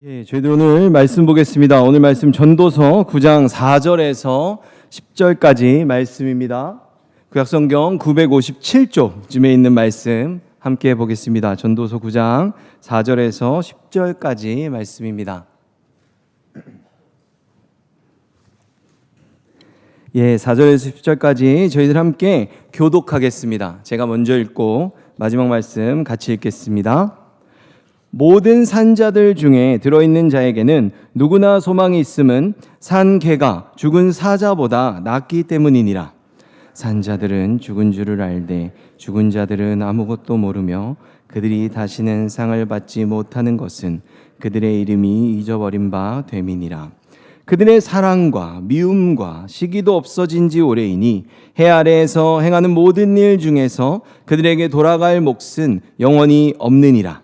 예, 저희들 오늘 말씀 보겠습니다. 오늘 말씀 전도서 9장 4절에서 10절까지 말씀입니다. 구약성경 957쪽쯤에 있는 말씀 함께 보겠습니다. 전도서 9장 4절에서 10절까지 말씀입니다. 예, 4절에서 10절까지 저희들 함께 교독하겠습니다. 제가 먼저 읽고 마지막 말씀 같이 읽겠습니다. 모든 산자들 중에 들어있는 자에게는 누구나 소망이 있음은 산 개가 죽은 사자보다 낫기 때문이니라. 산자들은 죽은 줄을 알되 죽은 자들은 아무것도 모르며 그들이 다시는 상을 받지 못하는 것은 그들의 이름이 잊어버린 바 됨이니라. 그들의 사랑과 미움과 시기도 없어진 지 오래이니 해 아래에서 행하는 모든 일 중에서 그들에게 돌아갈 몫은 영원히 없느니라.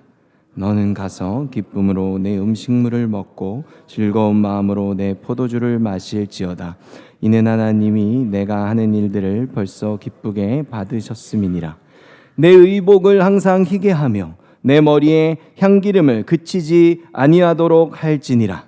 너는 가서 기쁨으로 내 음식물을 먹고 즐거운 마음으로 내 포도주를 마실지어다. 이는 하나님이 내가 하는 일들을 벌써 기쁘게 받으셨음이니라. 내 의복을 항상 희게 하며 내 머리에 향기름을 그치지 아니하도록 할지니라.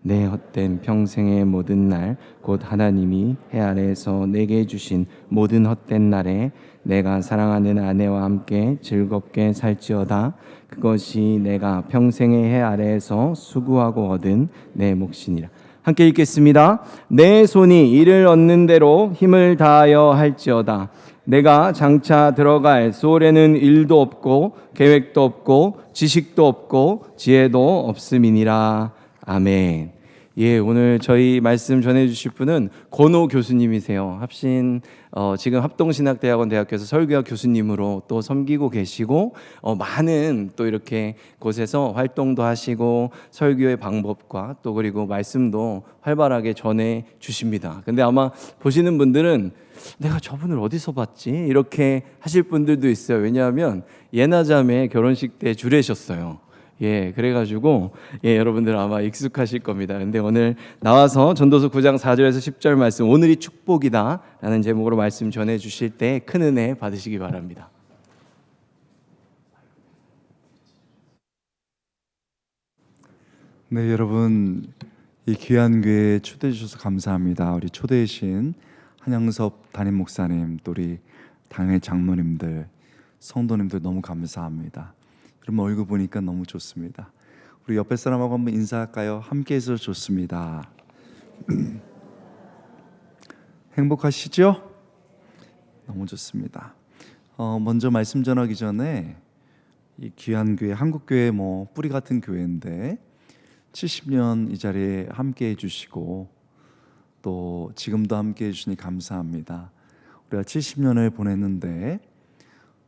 내 헛된 평생의 모든 날 곧 하나님이 해 아래에서 내게 주신 모든 헛된 날에 내가 사랑하는 아내와 함께 즐겁게 살지어다. 그것이 내가 평생의 해 아래에서 수고하고 얻은 내 몫이니라. 함께 읽겠습니다. 내 손이 이를 얻는 대로 힘을 다하여 할지어다. 내가 장차 들어갈 소홀에는 일도 없고 계획도 없고 지식도 없고 지혜도 없음이니라. 아멘. 예, 오늘 저희 말씀 전해주실 분은 권호 교수님이세요. 합신 지금 합동신학대학원 대학교에서 설교학 교수님으로 또 섬기고 계시고 많은 또 이렇게 곳에서 활동도 하시고 설교의 방법과 또 그리고 말씀도 활발하게 전해 주십니다. 근데 아마 보시는 분들은 내가 저분을 어디서 봤지? 이렇게 하실 분들도 있어요. 왜냐하면 예나자매 결혼식 때 주례셨어요. 예, 그래가지고 여러분들 아마 익숙하실 겁니다. 근데 오늘 나와서 전도서 9장 4절에서 10절 말씀, 오늘이 축복이다 라는 제목으로 말씀 전해 주실 때 큰 은혜 받으시기 바랍니다. 네, 여러분, 이 귀한 교회에 초대해 주셔서 감사합니다. 우리 초대이신 한영섭 담임 목사님, 또 우리 당회 장로님들, 성도님들 너무 감사합니다. 여러분 얼굴 보니까 너무 좋습니다. 우리 옆에 사람하고 한번 인사할까요? 함께해서 좋습니다. 행복하시죠? 너무 좋습니다. 먼저 말씀 전하기 전에 이 귀한 교회, 한국교회 뭐 뿌리 같은 교회인데 70년 이 자리에 함께해 주시고 또 지금도 함께해 주시니 감사합니다. 우리가 70년을 보냈는데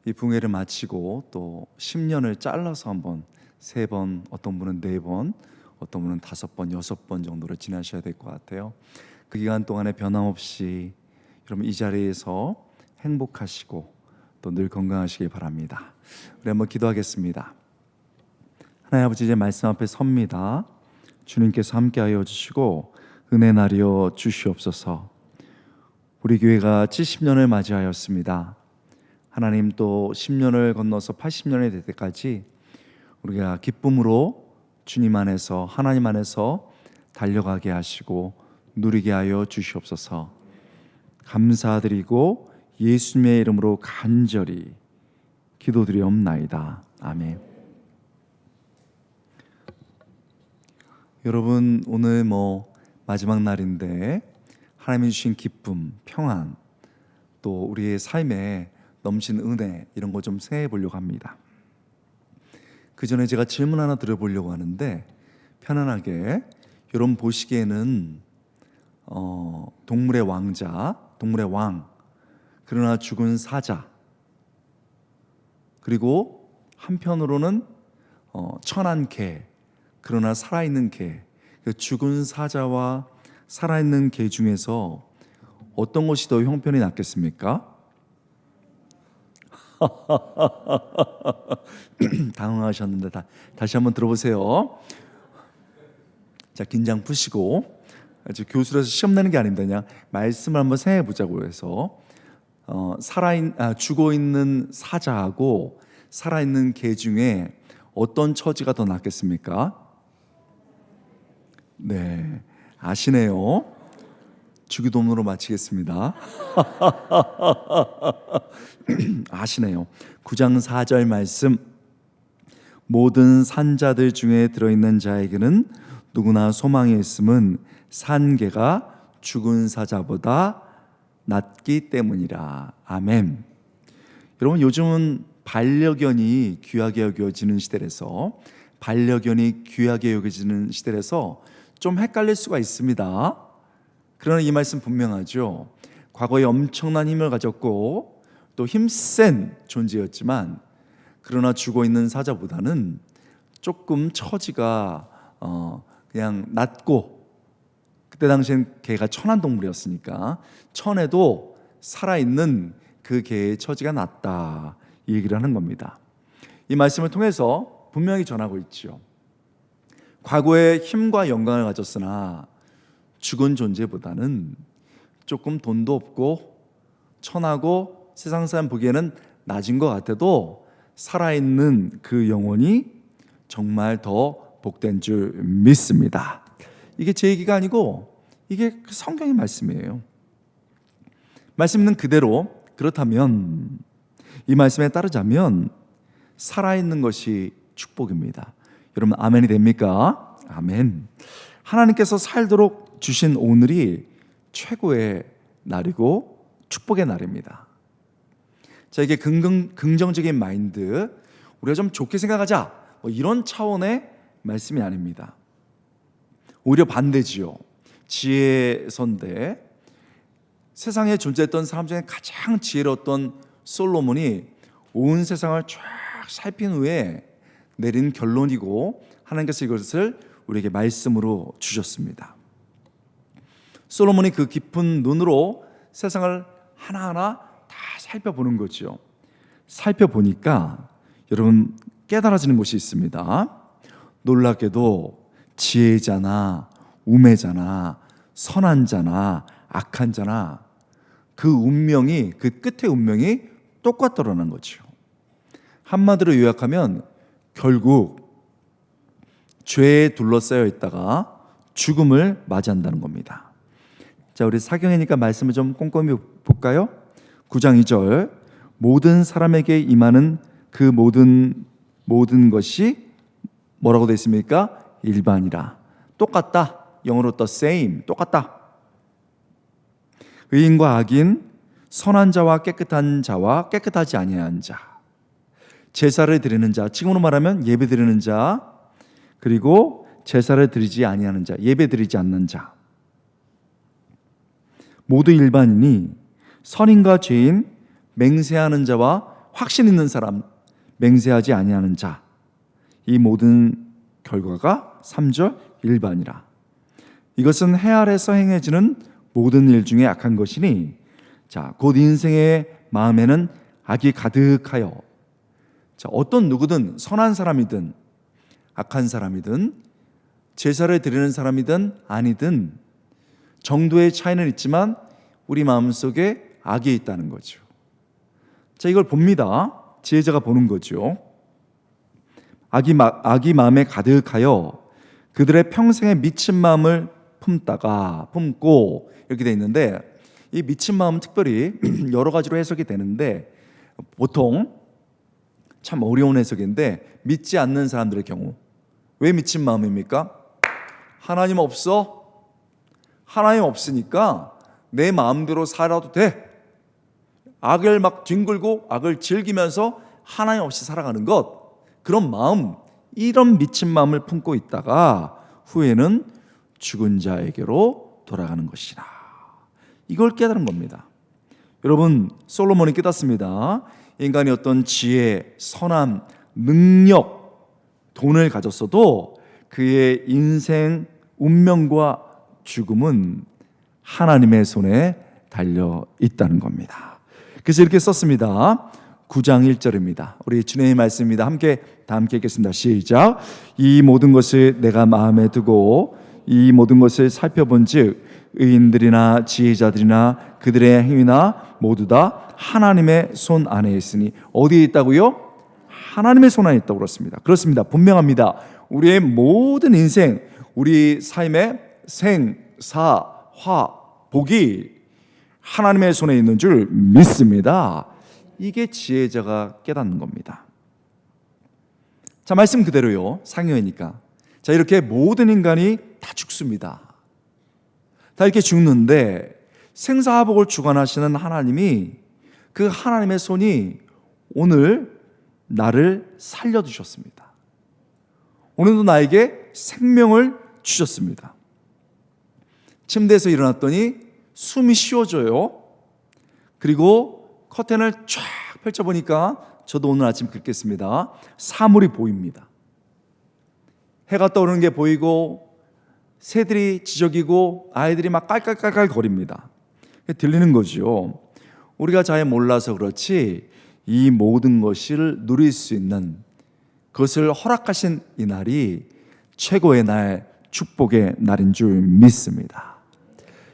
이 붕괴를 마치고 또 10년을 잘라서 한번 3번, 어떤 분은 4번, 어떤 분은 5번, 6번 정도로 지나셔야 될 것 같아요. 그 기간 동안에 변함없이 여러분 이 자리에서 행복하시고 또 늘 건강하시길 바랍니다. 우리 한번 기도하겠습니다. 하나님 아버지, 이제 말씀 앞에 섭니다. 주님께서 함께하여 주시고 은혜 나리여 주시옵소서. 우리 교회가 70년을 맞이하였습니다. 하나님, 또 10년을 건너서 80년이 될 때까지 우리가 기쁨으로 주님 안에서, 하나님 안에서 달려가게 하시고 누리게 하여 주시옵소서. 감사드리고 예수님의 이름으로 간절히 기도드리옵나이다. 아멘. 여러분, 오늘 마지막 날인데 하나님이 주신 기쁨, 평안, 또 우리의 삶에 넘친 은혜, 이런 거 좀 생각해 보려고 합니다. 그 전에 제가 질문 하나 드려보려고 하는데, 편안하게 여러분 보시기에는 동물의 왕자, 동물의 왕, 그러나 죽은 사자, 그리고 한편으로는 천한 개, 그러나 살아있는 개, 죽은 사자와 살아있는 개 중에서 어떤 것이 더 형편이 낫겠습니까? 당황하셨는데 다시 한번 들어보세요. 자, 긴장 푸시고, 교수라서 시험 내는 게 아닙니다. 그냥 말씀을 한번 생각해 보자고 해서 죽어있는 사자하고 살아있는 개 중에 어떤 처지가 더 낫겠습니까? 네, 아시네요. 주기도문으로 마치겠습니다. 아시네요. 9장 4절 말씀, 모든 산자들 중에 들어있는 자에게는 누구나 소망이 있음은 산개가 죽은 사자보다 낫기 때문이라. 아멘. 여러분, 요즘은 반려견이 귀하게 여겨지는 시대라서 좀 헷갈릴 수가 있습니다. 그러나 이 말씀 분명하죠. 과거에 엄청난 힘을 가졌고 또 힘센 존재였지만, 그러나 죽어 있는 사자보다는 조금 처지가 그냥 낮고, 그때 당시엔 개가 천한 동물이었으니까 천에도 살아있는 그 개의 처지가 낮다, 이 얘기를 하는 겁니다. 이 말씀을 통해서 분명히 전하고 있죠. 과거에 힘과 영광을 가졌으나 죽은 존재보다는 조금 돈도 없고 천하고 세상 사람 보기에는 낮은 것 같아도 살아있는 그 영혼이 정말 더 복된 줄 믿습니다. 이게 제 얘기가 아니고 이게 성경의 말씀이에요. 말씀 있는 그대로, 그렇다면 이 말씀에 따르자면 살아있는 것이 축복입니다. 여러분, 아멘이 됩니까? 아멘. 하나님께서 살도록 주신 오늘이 최고의 날이고 축복의 날입니다. 자, 이게 긍정적인 마인드, 우리가 좀 좋게 생각하자, 이런 차원의 말씀이 아닙니다. 오히려 반대지요. 지혜선대, 세상에 존재했던 사람 중에 가장 지혜로웠던 솔로몬이 온 세상을 쫙 살핀 후에 내린 결론이고, 하나님께서 이것을 우리에게 말씀으로 주셨습니다. 솔로몬이 그 깊은 눈으로 세상을 하나하나 다 살펴보는 거죠. 살펴보니까 여러분, 깨달아지는 것이 있습니다. 놀랍게도 지혜의 자나 우매자나 선한 자나 악한 자나 그 운명이, 그 끝의 운명이 똑같더라는 거죠. 한마디로 요약하면 결국 죄에 둘러싸여 있다가 죽음을 맞이한다는 겁니다. 자, 우리 사경이니까 말씀을 좀 꼼꼼히 볼까요? 9장 2절, 모든 사람에게 임하는 그 모든 것이 뭐라고 되어 있습니까? 일반이라. 똑같다. 영어로 the same, 똑같다. 의인과 악인, 선한 자와 깨끗한 자와 깨끗하지 아니한 자, 제사를 드리는 자, 지금으로 말하면 예배 드리는 자, 그리고 제사를 드리지 아니하는 자, 예배 드리지 않는 자, 모두 일반인이 선인과 죄인, 맹세하는 자와 확신 있는 사람, 맹세하지 아니하는 자, 이 모든 결과가 3절 일반이라. 이것은 해 아래서 행해지는 모든 일 중에 악한 것이니, 자, 곧 인생의 마음에는 악이 가득하여. 자, 어떤 누구든 선한 사람이든 악한 사람이든 제사를 드리는 사람이든 아니든 정도의 차이는 있지만 우리 마음속에 악이 있다는 거죠. 자, 이걸 봅니다. 지혜자가 보는 거죠. 악이 마음에 가득하여 그들의 평생에 미친 마음을 품고, 이렇게 돼 있는데, 이 미친 마음은 특별히 여러 가지로 해석이 되는데, 보통 참 어려운 해석인데, 믿지 않는 사람들의 경우, 왜 미친 마음입니까? 하나님 없어? 하나님 없으니까 내 마음대로 살아도 돼. 악을 막 뒹굴고 악을 즐기면서 하나님 없이 살아가는 것, 그런 마음, 이런 미친 마음을 품고 있다가 후에는 죽은 자에게로 돌아가는 것이라. 이걸 깨달은 겁니다. 여러분, 솔로몬이 깨닫습니다. 인간이 어떤 지혜, 선함, 능력, 돈을 가졌어도 그의 인생 운명과 죽음은 하나님의 손에 달려 있다는 겁니다. 그래서 이렇게 썼습니다. 9장 1절입니다. 우리 주님의 말씀입니다. 다 함께 읽겠습니다. 시작. 이 모든 것을 내가 마음에 두고 이 모든 것을 살펴본즉 의인들이나 지혜자들이나 그들의 행위나 모두 다 하나님의 손 안에 있으니. 어디에 있다고요? 하나님의 손 안에 있다고 그렇습니다. 그렇습니다. 분명합니다. 우리의 모든 인생, 우리 삶의 생, 사, 화, 복이 하나님의 손에 있는 줄 믿습니다. 이게 지혜자가 깨닫는 겁니다. 자, 말씀 그대로요. 상여이니까. 자, 이렇게 모든 인간이 다 죽습니다. 다 이렇게 죽는데 생사화복을 주관하시는 하나님이, 그 하나님의 손이 오늘 나를 살려두셨습니다. 오늘도 나에게 생명을 주셨습니다. 침대에서 일어났더니 숨이 쉬어져요. 그리고 커튼을 쫙 펼쳐보니까, 저도 오늘 아침 긁겠습니다, 사물이 보입니다. 해가 떠오르는 게 보이고, 새들이 지저귀고, 아이들이 막 깔깔깔깔 거립니다. 들리는 거죠. 우리가 잘 몰라서 그렇지 이 모든 것을 누릴 수 있는, 그것을 허락하신 이 날이 최고의 날, 축복의 날인 줄 믿습니다.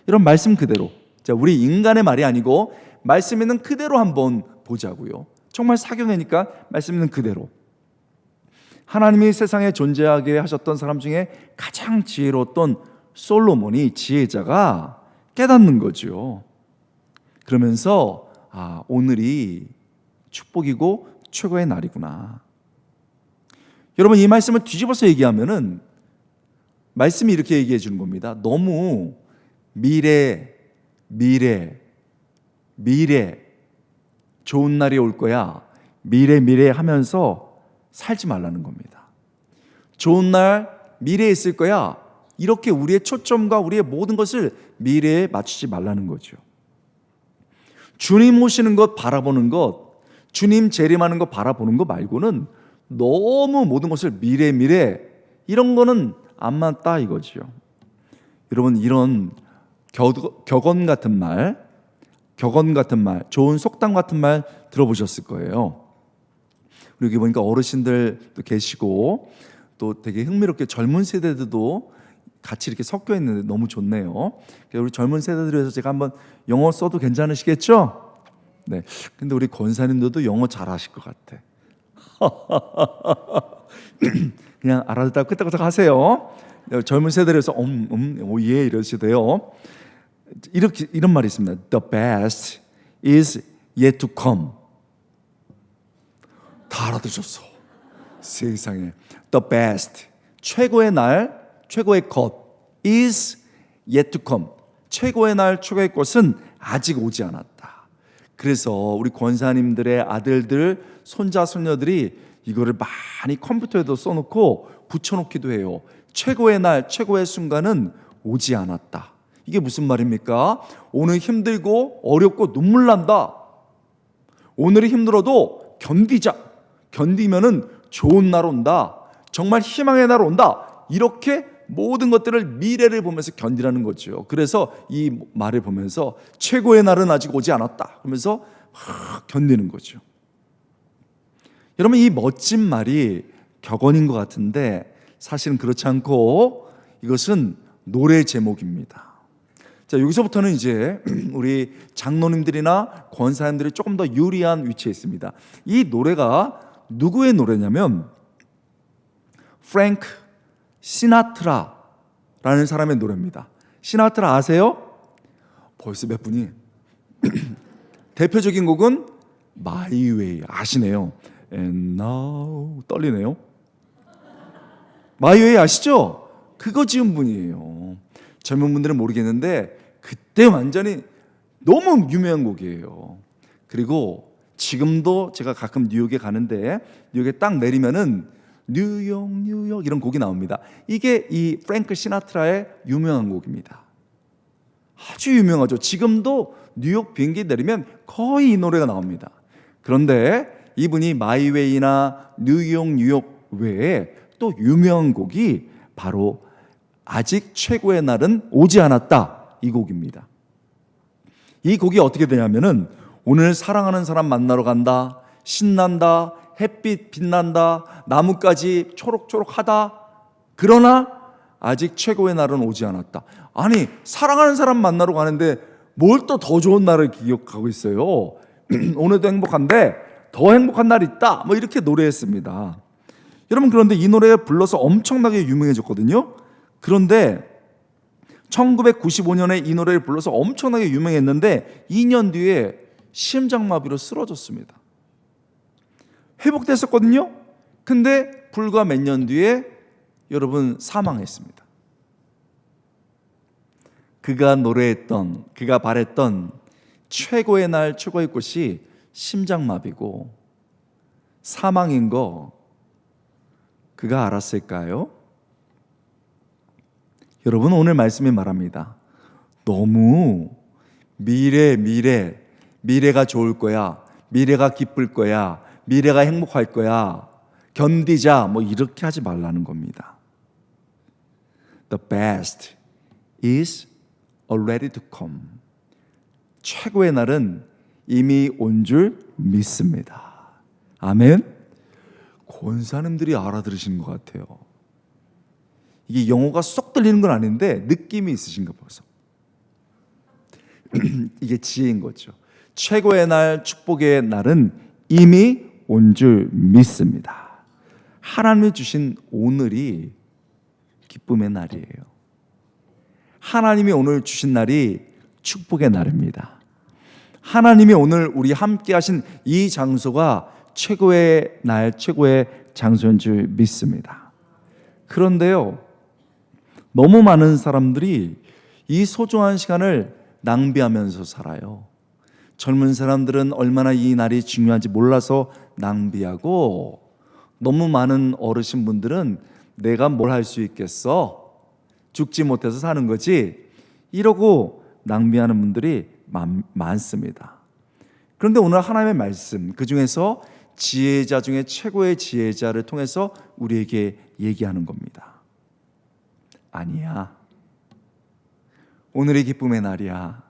이런 말씀 그대로, 자, 우리 인간의 말이 아니고 말씀 있는 그대로 한번 보자고요. 정말 사경이니까 말씀 있는 그대로. 하나님이 세상에 존재하게 하셨던 사람 중에 가장 지혜로웠던 솔로몬이, 지혜자가 깨닫는 거죠. 그러면서 오늘이 축복이고 최고의 날이구나. 여러분, 이 말씀을 뒤집어서 얘기하면은 말씀이 이렇게 얘기해 주는 겁니다. 너무 미래 좋은 날이 올 거야, 미래 하면서 살지 말라는 겁니다. 좋은 날 미래에 있을 거야, 이렇게 우리의 초점과 우리의 모든 것을 미래에 맞추지 말라는 거죠. 주님 오시는 것 바라보는 것, 주님 재림하는 것 바라보는 것 말고는 너무 모든 것을 미래 이런 거는 안 맞다 이거죠. 여러분, 이런 격언 같은 말, 좋은 속담 같은 말 들어보셨을 거예요. 여기 보니까 어르신들도 계시고 또 되게 흥미롭게 젊은 세대들도 같이 이렇게 섞여 있는데 너무 좋네요. 우리 젊은 세대들 위해서 제가 한번 영어 써도 괜찮으시겠죠? 네. 근데 우리 권사님들도 영어 잘하실 것 같아. 그냥 알아듣다가 끄떡끄떡 하세요. 젊은 세대에서 오예 이러시대요. 이런 말이 있습니다. The best is yet to come. 다 알아두셨어. 세상에. The best, 최고의 날, 최고의 것, is yet to come. 최고의 날, 최고의 것은 아직 오지 않았다. 그래서 우리 권사님들의 아들들, 손자, 손녀들이 이거를 많이 컴퓨터에도 써놓고 붙여놓기도 해요. 최고의 날, 최고의 순간은 오지 않았다. 이게 무슨 말입니까? 오늘 힘들고 어렵고 눈물 난다. 오늘이 힘들어도 견디면은 좋은 날 온다. 정말 희망의 날 온다. 이렇게 모든 것들을 미래를 보면서 견디라는 거죠. 그래서 이 말을 보면서 최고의 날은 아직 오지 않았다 그러면서 막 견디는 거죠. 여러분, 이 멋진 말이 격언인 것 같은데 사실은 그렇지 않고 이것은 노래 제목입니다. 자, 여기서부터는 이제 우리 장로님들이나 권사님들이 조금 더 유리한 위치에 있습니다. 이 노래가 누구의 노래냐면 프랭크 시나트라라는 사람의 노래입니다. 시나트라 아세요? 벌써 몇 분이 대표적인 곡은 My Way 아시네요. And now 떨리네요. My Way 아시죠? 그거 지은 분이에요. 젊은 분들은 모르겠는데 그때 완전히 너무 유명한 곡이에요. 그리고 지금도 제가 가끔 뉴욕에 가는데 뉴욕에 딱 내리면은 뉴욕 이런 곡이 나옵니다. 이게 이 프랭크 시나트라의 유명한 곡입니다. 아주 유명하죠. 지금도 뉴욕 비행기 내리면 거의 이 노래가 나옵니다. 그런데 이분이 마이웨이나 뉴욕 외에 또 유명한 곡이 바로 아직 최고의 날은 오지 않았다 이 곡입니다. 이 곡이 어떻게 되냐면은 오늘 사랑하는 사람 만나러 간다, 신난다, 햇빛 빛난다, 나뭇가지 초록초록하다. 그러나 아직 최고의 날은 오지 않았다. 아니, 사랑하는 사람 만나러 가는데 뭘 또 더 좋은 날을 기억하고 있어요. 오늘도 행복한데 더 행복한 날이 있다, 이렇게 노래했습니다. 여러분, 그런데 이 노래 불러서 엄청나게 유명해졌거든요. 그런데 1995년에 이 노래를 불러서 엄청나게 유명했는데 2년 뒤에 심장마비로 쓰러졌습니다. 회복됐었거든요. 근데 불과 몇 년 뒤에 여러분 사망했습니다. 그가 노래했던, 그가 바랬던 최고의 날, 최고의 꽃이 심장마비고 사망인 거 그가 알았을까요? 여러분, 오늘 말씀이 말합니다. 너무 미래가 좋을 거야, 미래가 기쁠 거야, 미래가 행복할 거야, 견디자, 뭐 이렇게 하지 말라는 겁니다. The best is already to come. 최고의 날은 이미 온 줄 믿습니다. 아멘. 권사님들이 알아들으시는 것 같아요. 이게 영어가 쏙 들리는 건 아닌데 느낌이 있으신가 봐서. 이게 지혜인 거죠. 최고의 날, 축복의 날은 이미 온 줄 믿습니다. 하나님이 주신 오늘이 기쁨의 날이에요. 하나님이 오늘 주신 날이 축복의 날입니다. 하나님이 오늘 우리 함께 하신 이 장소가 최고의 날, 최고의 장소인 줄 믿습니다. 그런데요, 너무 많은 사람들이 이 소중한 시간을 낭비하면서 살아요. 젊은 사람들은 얼마나 이 날이 중요한지 몰라서 낭비하고, 너무 많은 어르신분들은 내가 뭘 할 수 있겠어? 죽지 못해서 사는 거지, 이러고 낭비하는 분들이 많습니다. 그런데 오늘 하나님의 말씀, 그 중에서 지혜자 중에 최고의 지혜자를 통해서 우리에게 얘기하는 겁니다. 아니야, 오늘이 기쁨의 날이야.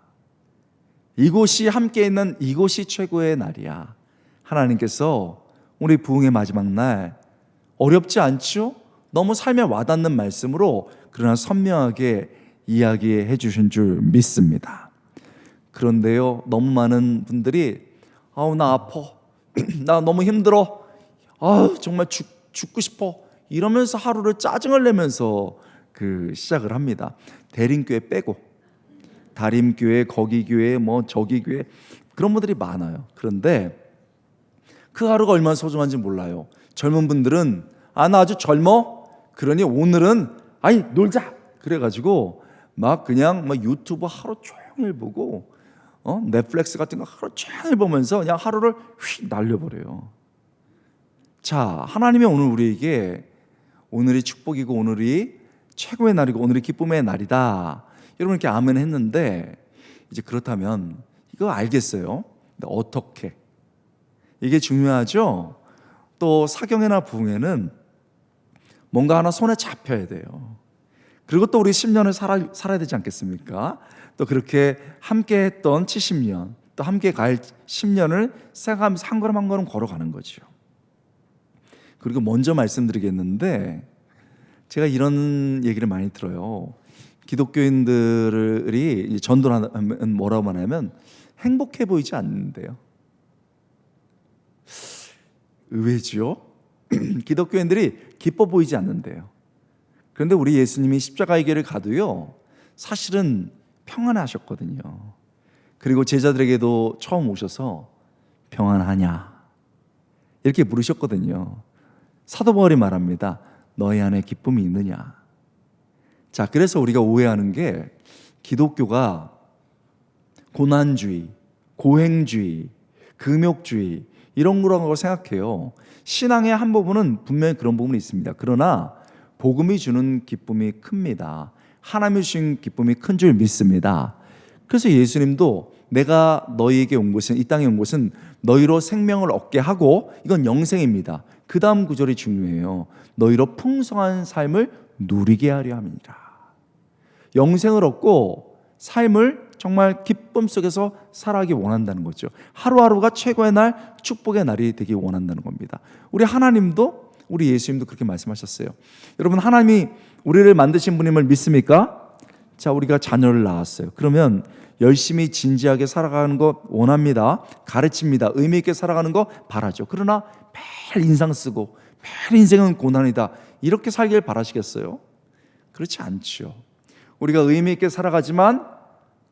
이곳이 함께 있는 이곳이 최고의 날이야. 하나님께서 우리 부흥의 마지막 날, 어렵지 않죠? 너무 삶에 와닿는 말씀으로 그러나 선명하게 이야기해 주신 줄 믿습니다. 그런데요, 너무 많은 분들이 나 아파, 나 너무 힘들어, 정말 죽고 싶어, 이러면서 하루를 짜증을 내면서 시작을 합니다. 대림교회 빼고 다림교회, 거기 교회, 뭐 저기 교회, 그런 분들이 많아요. 그런데 그 하루가 얼마나 소중한지 몰라요. 젊은 분들은 나 아주 젊어, 그러니 오늘은 놀자, 그래가지고 막 그냥 유튜브 하루 종일 보고 넷플릭스 같은 거 하루 종일 보면서 그냥 하루를 휙 날려버려요. 자, 하나님이 오늘 우리에게 오늘이 축복이고 오늘이 최고의 날이고 오늘이 기쁨의 날이다, 여러분 이렇게 아멘 했는데, 이제 그렇다면 이거 알겠어요. 근데 어떻게? 이게 중요하죠. 또 사경회나 부흥회는 뭔가 하나 손에 잡혀야 돼요. 그리고 또 우리 10년을 살아야 되지 않겠습니까? 또 그렇게 함께 했던 70년, 또 함께 갈 10년을 생각하면서 한 걸음 한 걸음 걸어가는 거죠. 그리고 먼저 말씀드리겠는데, 제가 이런 얘기를 많이 들어요. 기독교인들이 전도를 하면 뭐라고 하냐면 행복해 보이지 않는데요. 의외죠? 기독교인들이 기뻐 보이지 않는데요. 그런데 우리 예수님이 십자가의 길을 가도요, 사실은 평안하셨거든요. 그리고 제자들에게도 처음 오셔서 평안하냐 이렇게 물으셨거든요. 사도 바울이 말합니다. 너희 안에 기쁨이 있느냐. 자, 그래서 우리가 오해하는 게 기독교가 고난주의, 고행주의, 금욕주의 이런 거라고 생각해요. 신앙의 한 부분은 분명히 그런 부분이 있습니다. 그러나 복음이 주는 기쁨이 큽니다. 하나님이 주신 기쁨이 큰 줄 믿습니다. 그래서 예수님도 내가 너희에게 온 것은, 이 땅에 온 것은 너희로 생명을 얻게 하고, 이건 영생입니다. 그 다음 구절이 중요해요. 너희로 풍성한 삶을 누리게 하려 함이니라. 영생을 얻고 삶을 정말 기쁨 속에서 살아가기 원한다는 거죠. 하루하루가 최고의 날, 축복의 날이 되기 원한다는 겁니다. 우리 하나님도, 우리 예수님도 그렇게 말씀하셨어요. 여러분, 하나님이 우리를 만드신 분임을 믿습니까? 자, 우리가 자녀를 낳았어요. 그러면 열심히 진지하게 살아가는 거 원합니다. 가르칩니다. 의미 있게 살아가는 거 바라죠. 그러나 매일 인상 쓰고 매일 인생은 고난이다, 이렇게 살길 바라시겠어요? 그렇지 않죠. 우리가 의미 있게 살아가지만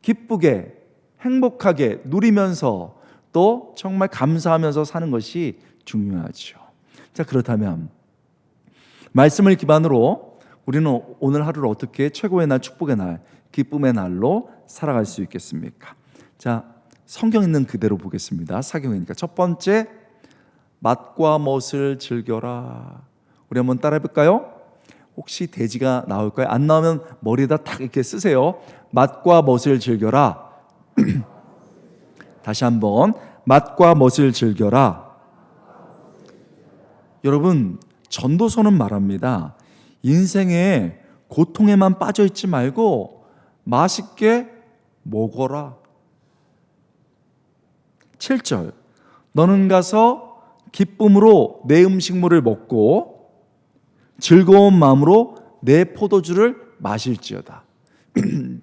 기쁘게 행복하게 누리면서 또 정말 감사하면서 사는 것이 중요하죠. 자, 그렇다면 말씀을 기반으로 우리는 오늘 하루를 어떻게 최고의 날, 축복의 날, 기쁨의 날로 살아갈 수 있겠습니까? 자, 성경 있는 그대로 보겠습니다. 사경이니까 첫 번째, 맛과 멋을 즐겨라. 우리 한번 따라해 볼까요? 혹시 돼지가 나올까요? 안 나오면 머리에다 탁 이렇게 쓰세요. 맛과 멋을 즐겨라. 다시 한번, 맛과 멋을 즐겨라. 여러분, 전도서는 말합니다. 인생의 고통에만 빠져 있지 말고 맛있게 먹어라. 7절, 너는 가서 기쁨으로 내 음식물을 먹고 즐거운 마음으로 내 포도주를 마실지어다.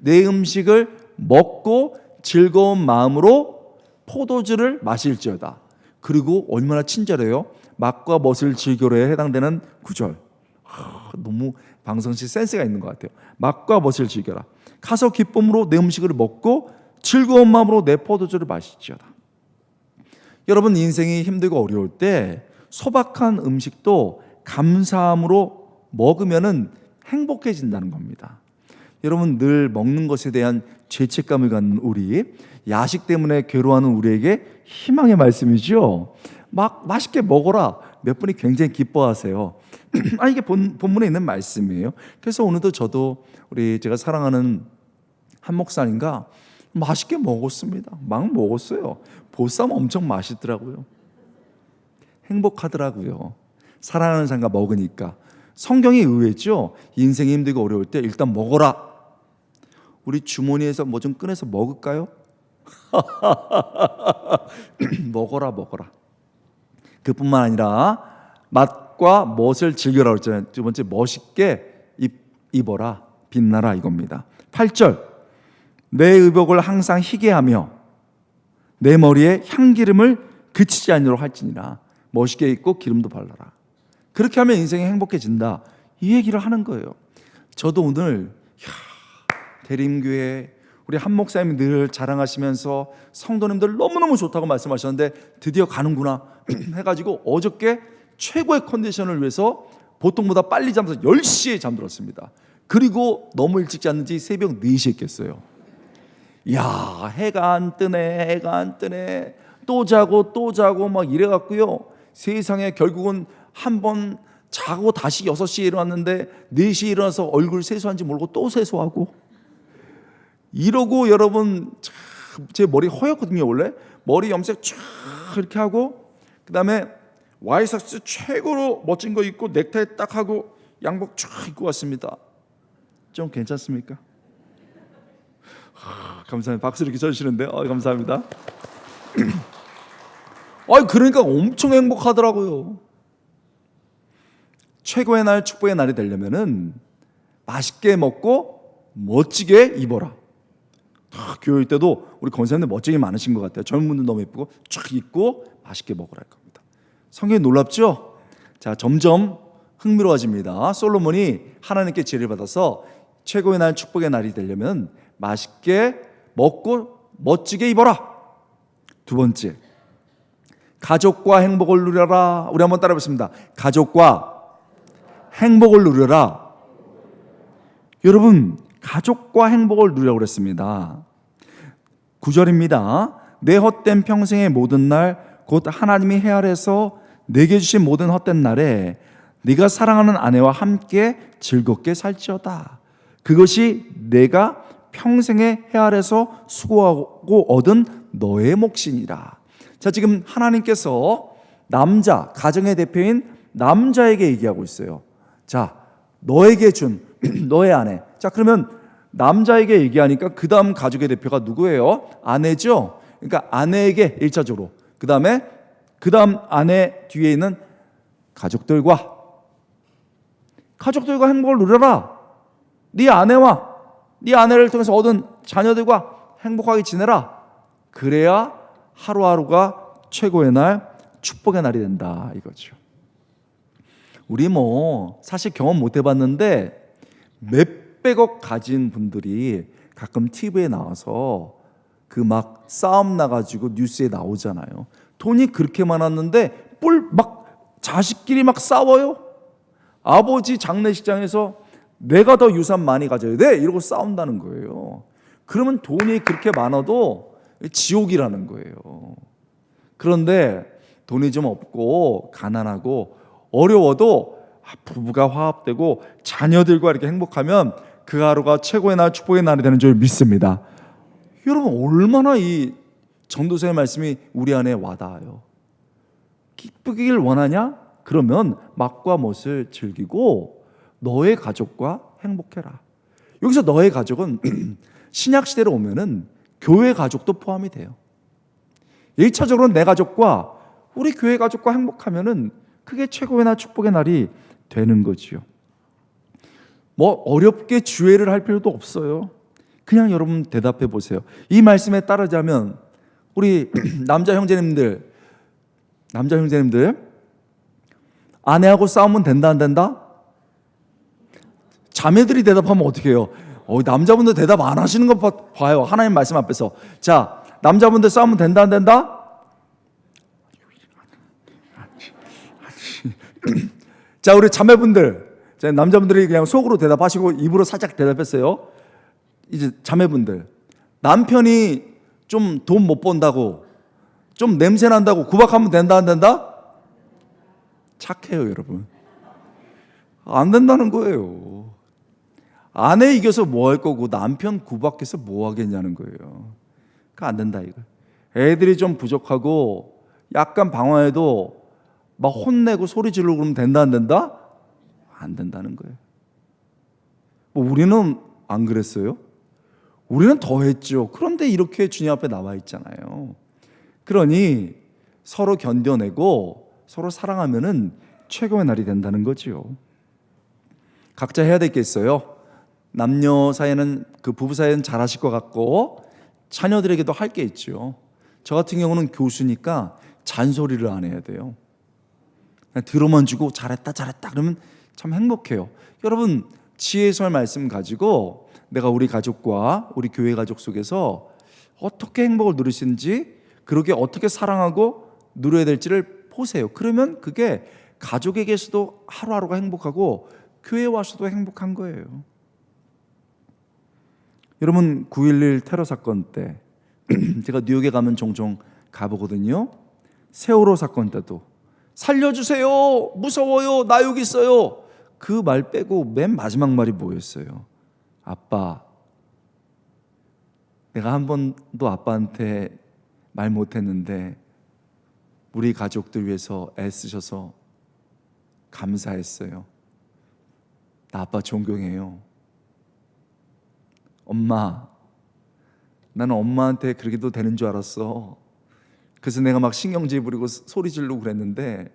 내 음식을 먹고 즐거운 마음으로 포도주를 마실지어다. 그리고 얼마나 친절해요. 맛과 멋을 즐겨로에 해당되는 구절. 너무 방성씨 센스가 있는 것 같아요. 맛과 멋을 즐겨라. 가서 기쁨으로 내 음식을 먹고 즐거운 마음으로 내 포도주를 마실지어다. 여러분, 인생이 힘들고 어려울 때 소박한 음식도 감사함으로 먹으면은 행복해진다는 겁니다. 여러분, 늘 먹는 것에 대한 죄책감을 갖는 우리, 야식 때문에 괴로워하는 우리에게 희망의 말씀이죠. 막 맛있게 먹어라. 몇 분이 굉장히 기뻐하세요. 이게 본문에 있는 말씀이에요. 그래서 오늘도 저도 제가 사랑하는 한 목사님과 맛있게 먹었습니다. 막 먹었어요. 보쌈 엄청 맛있더라고요. 행복하더라고요. 사랑하는 사람과 먹으니까. 성경이 의외죠. 인생이 힘들고 어려울 때 일단 먹어라. 우리 주머니에서 뭐 좀 꺼내서 먹을까요? 먹어라. 그뿐만 아니라 맛과 멋을 즐겨라 그랬잖아요. 두 번째, 멋있게 입어라, 빛나라 이겁니다. 8절, 내 의복을 항상 희게 하며 내 머리에 향기름을 그치지 않도록 할지니라. 멋있게 입고 기름도 발라라. 그렇게 하면 인생이 행복해진다, 이 얘기를 하는 거예요. 저도 오늘 대림교회 우리 한 목사님이 늘 자랑하시면서 성도님들 너무너무 좋다고 말씀하셨는데 드디어 가는구나 해가지고 어저께 최고의 컨디션을 위해서 보통보다 빨리 잠들어서 10시에 잠들었습니다. 그리고 너무 일찍 잤는지 새벽 4시에 깼어요. 이야, 해가 안 뜨네. 또 자고 막 이래갖고요. 세상에 결국은 한 번 자고 다시 6시에 일어났는데 4시에 일어나서 얼굴 세수한지 모르고 또 세수하고 이러고, 여러분, 제 머리 허였거든요. 원래 머리 염색 쫙 이렇게 하고, 그 다음에 와이셔츠 최고로 멋진 거 입고 넥타이 딱 하고 양복 쫙 입고 왔습니다. 좀 괜찮습니까? 감사합니다. 박수 이렇게 쳐주시는데 감사합니다. 그러니까 엄청 행복하더라고요. 최고의 날, 축복의 날이 되려면은 맛있게 먹고 멋지게 입어라. 교회 때도 우리 권사님들 멋지게 많으신 것 같아요. 젊은 분들 너무 예쁘고 쫙 입고 맛있게 먹으라 할 겁니다. 성경이 놀랍죠? 자, 점점 흥미로워집니다. 솔로몬이 하나님께 지혜를 받아서 최고의 날, 축복의 날이 되려면 맛있게 먹고 멋지게 입어라. 두 번째, 가족과 행복을 누려라. 우리 한번 따라해보겠습니다. 가족과 행복을 누려라. 여러분, 가족과 행복을 누리라고 그랬습니다. 9절입니다. 내 헛된 평생의 모든 날, 곧 하나님이 헤아려서 내게 주신 모든 헛된 날에 네가 사랑하는 아내와 함께 즐겁게 살지어다. 그것이 내가 평생에 헤아려서 수고하고 얻은 너의 몫이니라. 자, 지금 하나님께서 남자, 가정의 대표인 남자에게 얘기하고 있어요. 자, 너에게 준 너의 아내. 자, 그러면 남자에게 얘기하니까 그 다음 가족의 대표가 누구예요? 아내죠. 그러니까 아내에게 1차적으로, 그 다음 아내 뒤에 있는 가족들과 행복을 누려라. 네 아내와 네 아내를 통해서 얻은 자녀들과 행복하게 지내라. 그래야 하루하루가 최고의 날, 축복의 날이 된다 이거죠. 우리 사실 경험 못 해봤는데 몇백억 가진 분들이 가끔 TV에 나와서 그 막 싸움 나가지고 뉴스에 나오잖아요. 돈이 그렇게 많았는데 막 자식끼리 막 싸워요. 아버지 장례식장에서 내가 더 유산 많이 가져야 돼 이러고 싸운다는 거예요. 그러면 돈이 그렇게 많아도 지옥이라는 거예요. 그런데 돈이 좀 없고 가난하고 어려워도 부부가 화합되고 자녀들과 이렇게 행복하면 그 하루가 최고의 날, 축복의 날이 되는 줄 믿습니다. 여러분, 얼마나 이 전도서의 말씀이 우리 안에 와닿아요. 기쁘길 원하냐? 그러면 맛과 멋을 즐기고 너의 가족과 행복해라. 여기서 너의 가족은 신약 시대로 오면은 교회 가족도 포함이 돼요. 1차적으로는 내 가족과 우리 교회 가족과 행복하면은 그게 최고의 날, 축복의 날이 되는 거지요. 뭐 어렵게 주회를 할 필요도 없어요. 그냥 여러분 대답해 보세요. 이 말씀에 따르자면 우리 남자 형제님들 아내하고 싸우면 된다 안 된다? 자매들이 대답하면 어떻게 해요? 남자분들 대답 안 하시는 거 봐요. 하나님 말씀 앞에서. 자, 남자분들 싸우면 된다 안 된다? 자, 우리 자매분들, 남자분들이 그냥 속으로 대답하시고 입으로 살짝 대답했어요. 이제 자매분들, 남편이 좀 돈 못 번다고, 좀 냄새 난다고 구박하면 된다 안 된다? 착해요, 여러분. 안 된다는 거예요. 아내 이겨서 뭐 할 거고 남편 구박해서 뭐 하겠냐는 거예요. 그거 안 된다 이거. 애들이 좀 부족하고 약간 방황해도 막 혼내고 소리 지르고 그러면 된다 안 된다? 안 된다는 거예요. 뭐 우리는 안 그랬어요? 우리는 더 했죠. 그런데 이렇게 주님 앞에 나와 있잖아요. 그러니 서로 견뎌내고 서로 사랑하면은 최고의 날이 된다는 거지요. 각자 해야 될 게 있어요. 남녀 사이는 그 부부 사이는 잘하실 것 같고 자녀들에게도 할 게 있죠. 저 같은 경우는 교수니까 잔소리를 안 해야 돼요. 그냥 들어만 주고 잘했다 그러면 참 행복해요. 여러분, 지혜설 말씀 가지고 내가 우리 가족과 우리 교회 가족 속에서 어떻게 행복을 누릴 수 있는지, 그러게 어떻게 사랑하고 누려야 될지를 보세요. 그러면 그게 가족에게서도 하루하루가 행복하고 교회에 와서도 행복한 거예요. 여러분, 9.11 테러 사건 때 제가 뉴욕에 가면 종종 가보거든요. 세월호 사건 때도 살려주세요, 무서워요, 나 여기 있어요, 그 말 빼고 맨 마지막 말이 뭐였어요? 아빠, 내가 한 번도 아빠한테 말 못했는데 우리 가족들 위해서 애쓰셔서 감사했어요. 나 아빠 존경해요. 엄마, 나는 엄마한테 그렇게도 되는 줄 알았어. 그래서 내가 막 신경질 부리고 소리 지르고 그랬는데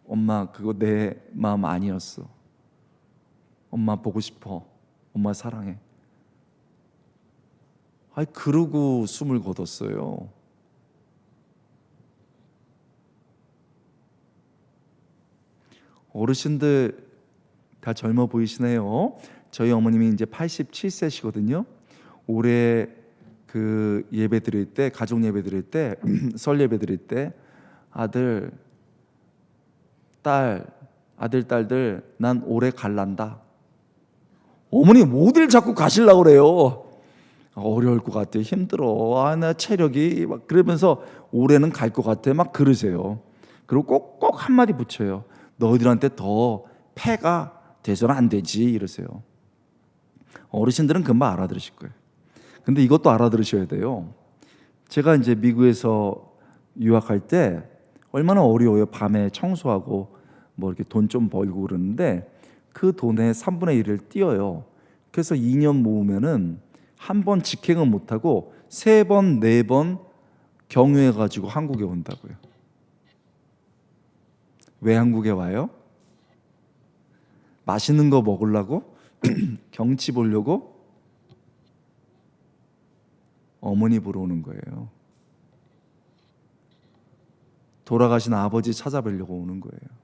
엄마, 그거 내 마음 아니었어. 엄마 보고 싶어. 엄마 사랑해. 그러고 숨을 거뒀어요. 어르신들 다 젊어 보이시네요. 저희 어머님이 이제 87세시거든요. 올해 그 예배 드릴 때, 가족 예배 드릴 때, 설 예배 드릴 때 아들, 딸들 난 올해 갈란다. 어머니 어딜 자꾸 가시려고 그래요? 어려울 것 같아, 힘들어, 나 체력이 막 그러면서 올해는 갈 것 같아 막 그러세요. 그리고 꼭 한마디 붙여요. 너희들한테 더 폐가 돼서는 안 되지 이러세요. 어르신들은 금방 알아들으실 거예요. 근데 이것도 알아들으셔야 돼요. 제가 이제 미국에서 유학할 때 얼마나 어려워요. 밤에 청소하고 뭐 이렇게 돈 좀 벌고 그러는데 그 돈의 3분의 1을 띄어요. 그래서 2년 모으면은 한 번 직행은 못하고 3번, 4번 경유해가지고 한국에 온다고요. 왜 한국에 와요? 맛있는 거 먹으려고? 경치 보려고? 어머니 보러 오는 거예요. 돌아가신 아버지 찾아뵈려고 오는 거예요.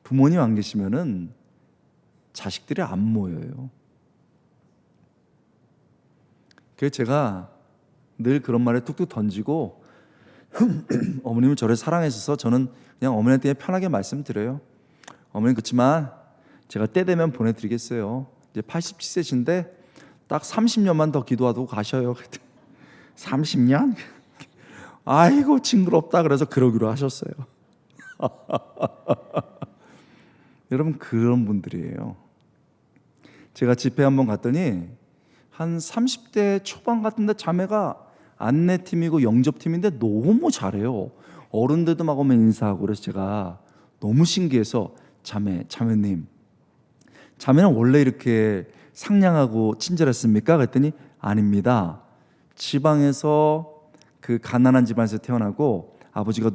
부모님 안 계시면은 자식들이 안 모여요. 그래서 제가 늘 그런 말에 툭툭 던지고 어머님은 저를 사랑해주셔서 저는 그냥 어머니한테 편하게 말씀드려요. 어머님 그렇지만 제가 때 되면 보내드리겠어요. 이제 87세신데 딱 30년만 더 기도하고 가셔요. 30년? 아이고 징그럽다. 그래서 그러기로 하셨어요. 여러분 그런 분들이에요. 제가 집회 한번 갔더니 한 30대 초반 같은데 자매가 안내팀이고 영접팀인데 너무 잘해요. 어른들도 막 오면 인사하고. 그래서 제가 너무 신기해서 자매님, 자매는 원래 이렇게 상냥하고 친절했습니까? 그랬더니 아닙니다. 지방에서 그 가난한 집안에서 태어나고 아버지가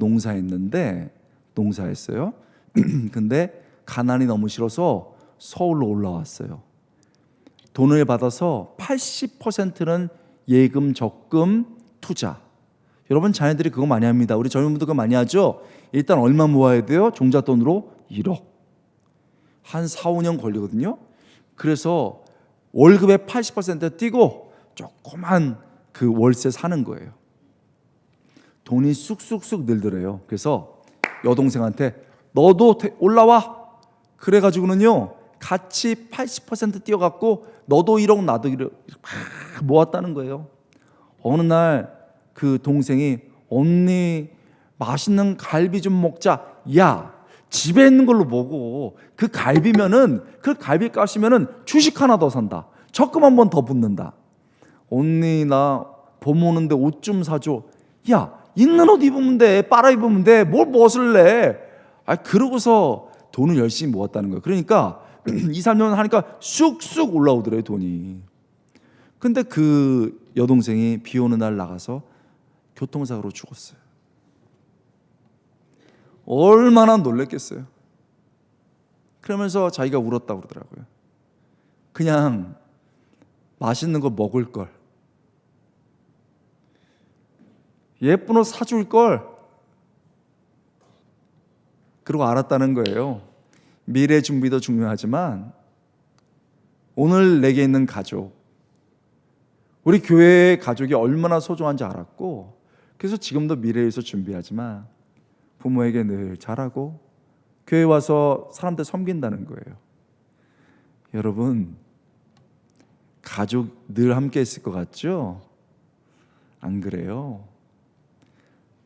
농사했어요. 근데 가난이 너무 싫어서 서울로 올라왔어요. 돈을 받아서 80%는 예금, 적금, 투자. 여러분 자녀들이 그거 많이 합니다. 우리 젊은 분들 그거 많이 하죠. 일단 얼마 모아야 돼요? 종잣돈으로 1억. 한 4, 5년 걸리거든요. 그래서 월급의 80% 띄고 조그만 그 월세 사는 거예요. 돈이 쑥쑥쑥 늘더래요. 그래서 여동생한테 너도 올라와. 그래가지고는요 같이 80% 뛰어갖고 너도 1억 나도 1억 막 모았다는 거예요. 어느 날 그 동생이 언니 맛있는 갈비 좀 먹자. 야 집에 있는 걸로 먹어. 그 갈비면은 그 갈비값이면은 주식 하나 더 산다. 적금 한 번 더 붙는다. 언니 나 봄 오는데 옷 좀 사줘. 야 있는 옷 입으면 돼. 빨아 입으면 돼. 뭘 멋을 내. 그러고서 돈을 열심히 모았다는 거예요. 그러니까 2, 3년 하니까 쑥쑥 올라오더래요 돈이. 근데 그 여동생이 비 오는 날 나가서 교통사고로 죽었어요. 얼마나 놀랬겠어요. 그러면서 자기가 울었다고 그러더라고요. 그냥 맛있는 거 먹을 걸, 예쁜 옷 사줄 걸, 그러고 알았다는 거예요. 미래 준비도 중요하지만 오늘 내게 있는 가족, 우리 교회의 가족이 얼마나 소중한지 알았고, 그래서 지금도 미래에 위해서 준비하지만 부모에게 늘 잘하고 교회 와서 사람들 섬긴다는 거예요. 여러분 가족 늘 함께 있을 것 같죠? 안 그래요?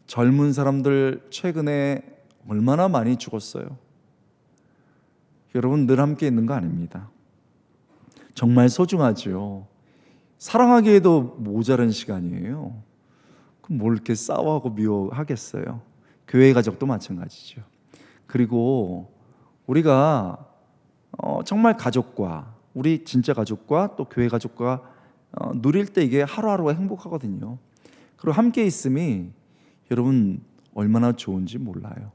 젊은 사람들 최근에 얼마나 많이 죽었어요. 여러분 늘 함께 있는 거 아닙니다. 정말 소중하죠. 사랑하기에도 모자란 시간이에요. 그럼 뭘 이렇게 싸워하고 미워하겠어요. 교회 가족도 마찬가지죠. 그리고 우리가 정말 가족과, 우리 진짜 가족과 또 교회 가족과 누릴 때 이게 하루하루가 행복하거든요. 그리고 함께 있음이 여러분 얼마나 좋은지 몰라요.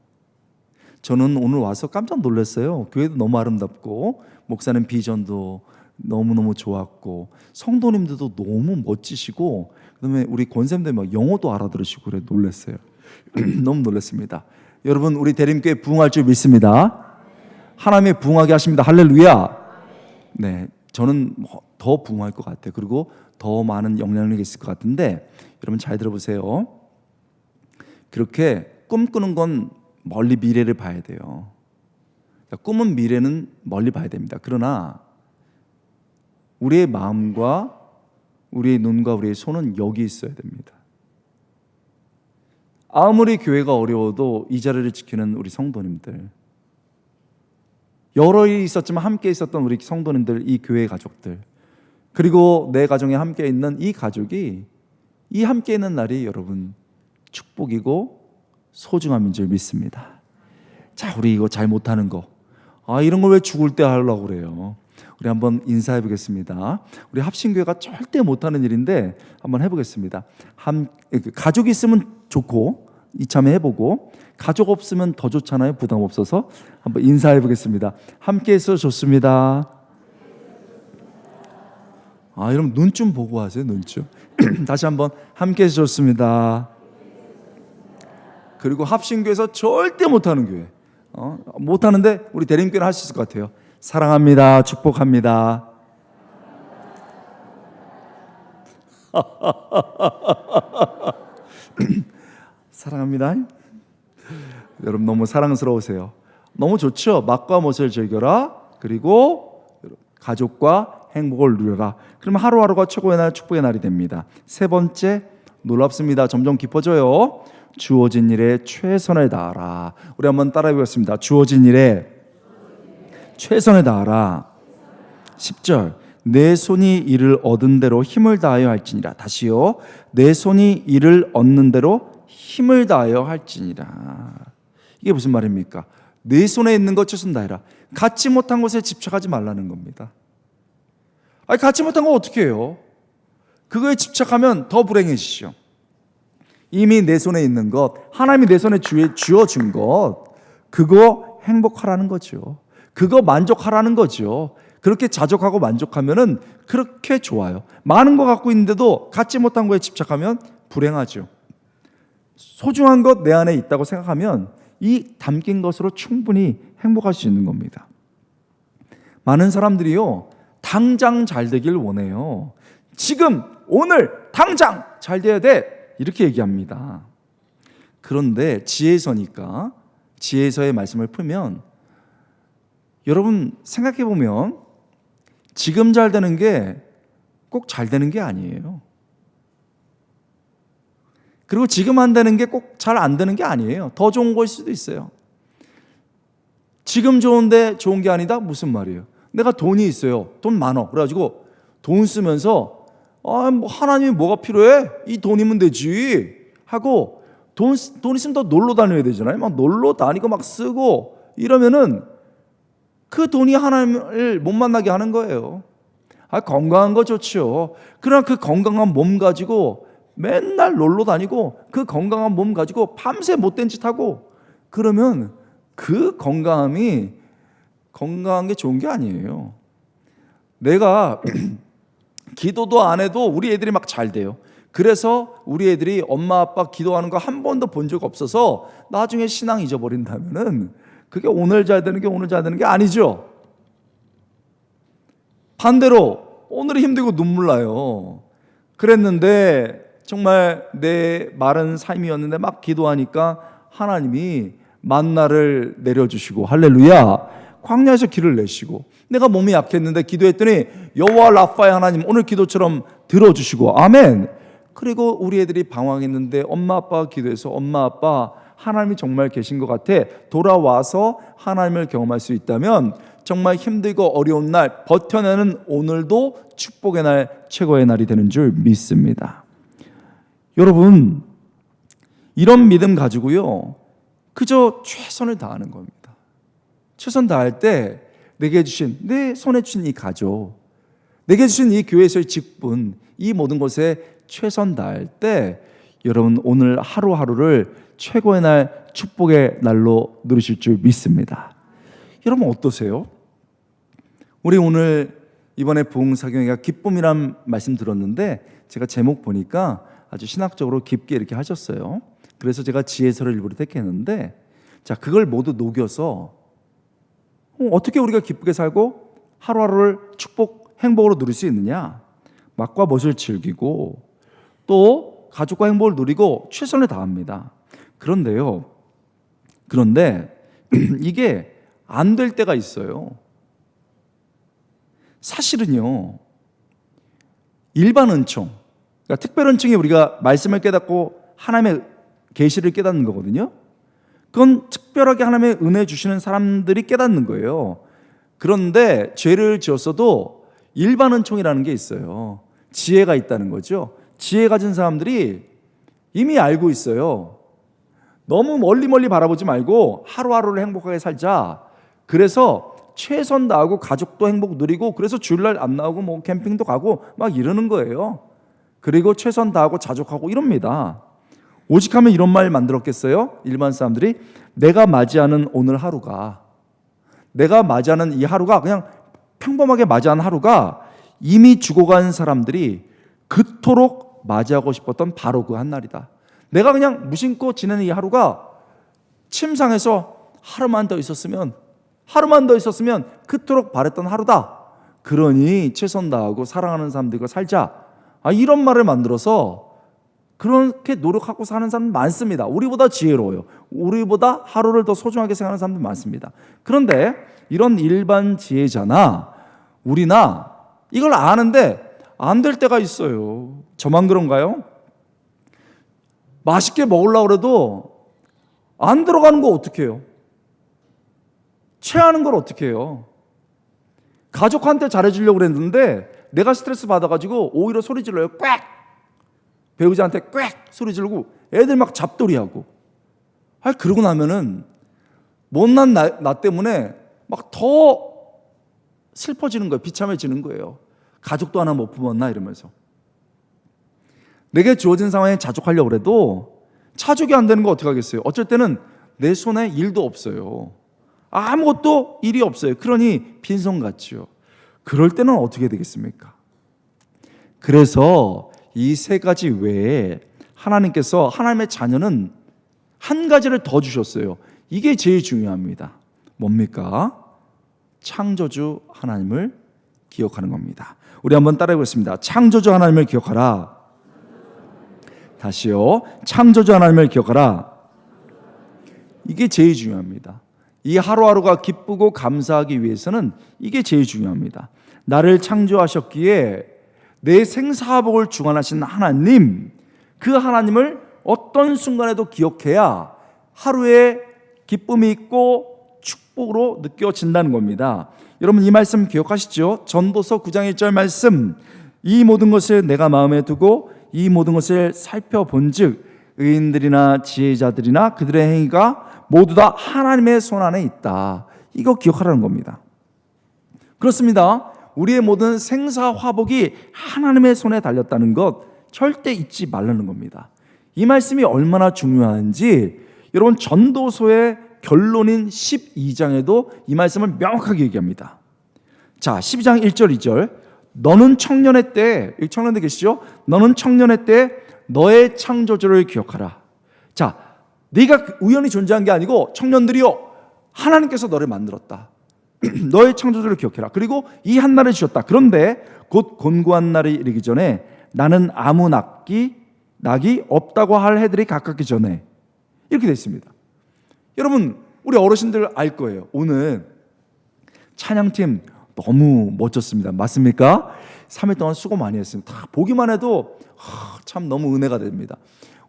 저는 오늘 와서 깜짝 놀랐어요. 교회도 너무 아름답고 목사님 비전도 너무너무 좋았고 성도님들도 너무 멋지시고, 그다음에 우리 권쌤들 막 영어도 알아들으시고 그래 놀랐어요. 너무 놀랐습니다. 여러분 우리 대림교회 부흥할 줄 믿습니다. 하나님이 부흥하게 하십니다. 할렐루야. 네, 저는 더 부흥할 것 같아요. 그리고 더 많은 영향력이 있을 것 같은데, 여러분 잘 들어보세요. 그렇게 꿈꾸는 건 멀리 미래를 봐야 돼요. 꿈은 미래는 멀리 봐야 됩니다. 그러나 우리의 마음과 우리의 눈과 우리의 손은 여기 있어야 됩니다. 아무리 교회가 어려워도 이 자리를 지키는 우리 성도님들, 여러 일이 있었지만 함께 있었던 우리 성도님들, 이 교회 가족들, 그리고 내 가정에 함께 있는 이 가족이, 이 함께 있는 날이 여러분 축복이고 소중함인 줄 믿습니다. 자, 우리 이거 잘 못하는 거, 이런 걸 왜 죽을 때 하려고 그래요? 우리 한번 인사해 보겠습니다. 우리 합신교회가 절대 못하는 일인데 한번 해보겠습니다. 가족이 있으면 좋고 이참에 해보고, 가족 없으면 더 좋잖아요. 부담 없어서 한번 인사해 보겠습니다. 함께 해서 좋습니다. 여러분 눈 좀 보고 하세요. 눈 좀. 다시 한번 함께 해서 좋습니다. 그리고 합신교회에서 절대 못하는 교회, 못하는데 우리 대림교회는 할 수 있을 것 같아요. 사랑합니다. 축복합니다. 사랑합니다. 여러분 너무 사랑스러우세요. 너무 좋죠? 맛과 멋을 즐겨라. 그리고 가족과 행복을 누려라. 그러면 하루하루가 최고의 날, 축복의 날이 됩니다. 세 번째, 놀랍습니다. 점점 깊어져요. 주어진 일에 최선을 다하라. 우리 한번 따라해 보겠습니다. 주어진 일에 최선을 다하라. 10절, 내 손이 이를 얻은 대로 힘을 다하여 할지니라. 다시요, 내 손이 이를 얻는 대로 힘을 다하여 할지니라. 이게 무슨 말입니까? 내 손에 있는 것 최선 다해라. 갖지 못한 것에 집착하지 말라는 겁니다. 아니, 갖지 못한 거 어떻게 해요? 그거에 집착하면 더 불행해지죠. 이미 내 손에 있는 것, 하나님이 내 손에 쥐어준 것, 그거 행복하라는 거죠. 그거 만족하라는 거죠. 그렇게 자족하고 만족하면은 그렇게 좋아요. 많은 거 갖고 있는데도 갖지 못한 거에 집착하면 불행하죠. 소중한 것 내 안에 있다고 생각하면 이 담긴 것으로 충분히 행복할 수 있는 겁니다. 많은 사람들이요, 당장 잘 되길 원해요. 지금, 오늘, 당장 잘 돼야 돼. 이렇게 얘기합니다. 그런데 지혜서니까, 지혜서의 말씀을 풀면 여러분 생각해 보면 지금 잘 되는 게 꼭 잘 되는 게 아니에요. 그리고 지금 안 되는 게 꼭 잘 안 되는 게 아니에요. 더 좋은 거일 수도 있어요. 지금 좋은데 좋은 게 아니다? 무슨 말이에요? 내가 돈이 있어요. 돈 많어. 그래가지고 돈 쓰면서 뭐 하나님이 뭐가 필요해? 이 돈이면 되지 하고 돈 있으면 더 놀러 다녀야 되잖아요. 막 놀러 다니고 막 쓰고 이러면은 그 돈이 하나님을 못 만나게 하는 거예요. 건강한 거 좋죠. 그러나 그 건강한 몸 가지고 맨날 놀러 다니고 그 건강한 몸 가지고 밤새 못된 짓 하고 그러면 그 건강한 게 좋은 게 아니에요. 내가 기도도 안 해도 우리 애들이 막 잘 돼요. 그래서 우리 애들이 엄마 아빠 기도하는 거 한 번도 본 적 없어서 나중에 신앙 잊어버린다면은 그게 오늘 잘 되는 게 아니죠. 반대로 오늘이 힘들고 눈물 나요. 그랬는데 정말 내 마른 삶이었는데 막 기도하니까 하나님이 만나를 내려주시고 할렐루야, 광야에서 길을 내시고 내가 몸이 약했는데 기도했더니 여호와 라파의 하나님 오늘 기도처럼 들어주시고 아멘. 그리고 우리 애들이 방황했는데 엄마 아빠가 기도해서 엄마 아빠 하나님이 정말 계신 것 같아 돌아와서 하나님을 경험할 수 있다면 정말 힘들고 어려운 날 버텨내는 오늘도 축복의 날, 최고의 날이 되는 줄 믿습니다. 여러분, 이런 믿음 가지고요 그저 최선을 다하는 겁니다. 최선 다할 때 내게 주신, 내 손에 주신 이 가족, 내게 주신 이 교회에서의 직분, 이 모든 것에 최선 다할 때 여러분 오늘 하루하루를 최고의 날, 축복의 날로 누리실 줄 믿습니다. 여러분 어떠세요? 우리 오늘 이번에 부흥사경회가 기쁨이란 말씀 들었는데 제가 제목 보니까 아주 신학적으로 깊게 이렇게 하셨어요. 그래서 제가 지혜서를 일부러 택했는데 자, 그걸 모두 녹여서 어떻게 우리가 기쁘게 살고 하루하루를 축복, 행복으로 누릴 수 있느냐? 맛과 멋을 즐기고 또 가족과 행복을 누리고 최선을 다합니다. 그런데 이게 안 될 때가 있어요. 사실은요, 일반 은총, 그러니까 특별 은총이 우리가 말씀을 깨닫고 하나님의 계시를 깨닫는 거거든요. 그건 특별하게 하나님의 은혜 주시는 사람들이 깨닫는 거예요. 그런데 죄를 지었어도 일반 은총이라는 게 있어요. 지혜가 있다는 거죠. 지혜 가진 사람들이 이미 알고 있어요. 너무 멀리 바라보지 말고 하루하루를 행복하게 살자. 그래서 최선 다하고 가족도 행복 누리고 그래서 주일날 안 나오고 뭐 캠핑도 가고 막 이러는 거예요. 그리고 최선 다하고 자족하고 이럽니다. 오직하면 이런 말 만들었겠어요? 일반 사람들이 내가 맞이하는 오늘 하루가, 내가 맞이하는 이 하루가 그냥 평범하게 맞이하는 하루가 이미 죽어간 사람들이 그토록 맞이하고 싶었던 바로 그 한 날이다. 내가 그냥 무심코 지내는 이 하루가 침상에서 하루만 더 있었으면 하루만 더 있었으면 그토록 바랬던 하루다. 그러니 최선 다하고 사랑하는 사람들과 살자. 이런 말을 만들어서 그렇게 노력하고 사는 사람 많습니다. 우리보다 지혜로워요. 우리보다 하루를 더 소중하게 생각하는 사람들 많습니다. 그런데 이런 일반 지혜자나 우리나 이걸 아는데 안 될 때가 있어요. 저만 그런가요? 맛있게 먹으려고 해도 안 들어가는 거 어떻게 해요? 체하는 걸 어떻게 해요? 가족한테 잘해주려고 그랬는데 내가 스트레스 받아가지고 오히려 소리 질러요. 꽥! 배우자한테 꽥! 소리 지르고 애들 막 잡돌이하고. 그러고 나면은 못난 나 때문에 막 더 슬퍼지는 거예요. 비참해지는 거예요. 가족도 하나 못 품었나 이러면서. 내게 주어진 상황에 자족하려고 해도 자족이 안 되는 거 어떻게 하겠어요? 어쩔 때는 내 손에 일도 없어요. 아무것도 일이 없어요. 그러니 빈손 같지요. 그럴 때는 어떻게 되겠습니까? 그래서 이 세 가지 외에 하나님께서 하나님의 자녀는 한 가지를 더 주셨어요. 이게 제일 중요합니다. 뭡니까? 창조주 하나님을 기억하는 겁니다. 우리 한번 따라해 보겠습니다. 창조주 하나님을 기억하라. 다시요. 창조주 하나님을 기억하라. 이게 제일 중요합니다. 이 하루하루가 기쁘고 감사하기 위해서는 이게 제일 중요합니다. 나를 창조하셨기에 내 생사복을 주관하신 하나님, 그 하나님을 어떤 순간에도 기억해야 하루에 기쁨이 있고 축복으로 느껴진다는 겁니다. 여러분 이 말씀 기억하시죠? 전도서 9장 1절 말씀, 이 모든 것을 내가 마음에 두고 이 모든 것을 살펴본 즉 의인들이나 지혜자들이나 그들의 행위가 모두 다 하나님의 손 안에 있다. 이거 기억하라는 겁니다. 그렇습니다. 우리의 모든 생사화복이 하나님의 손에 달렸다는 것 절대 잊지 말라는 겁니다. 이 말씀이 얼마나 중요한지 여러분 전도서의 결론인 12장에도 이 말씀을 명확하게 얘기합니다. 자, 12장 1절 2절, 너는 청년의 때, 여기 청년들 계시죠? 너는 청년의 때 너의 창조주를 기억하라. 자, 네가 우연히 존재한 게 아니고 청년들이요, 하나님께서 너를 만들었다. 너의 창조주를 기억해라. 그리고 이 한 날을 주셨다. 그런데 곧 곤고한 날이 이르기 전에 나는 아무 낙이 없다고 할 해들이 가깝기 전에, 이렇게 되어 있습니다. 여러분 우리 어르신들 알 거예요. 오늘 찬양팀 너무 멋졌습니다. 맞습니까? 3일 동안 수고 많이 했습니다. 다 보기만 해도 참 너무 은혜가 됩니다.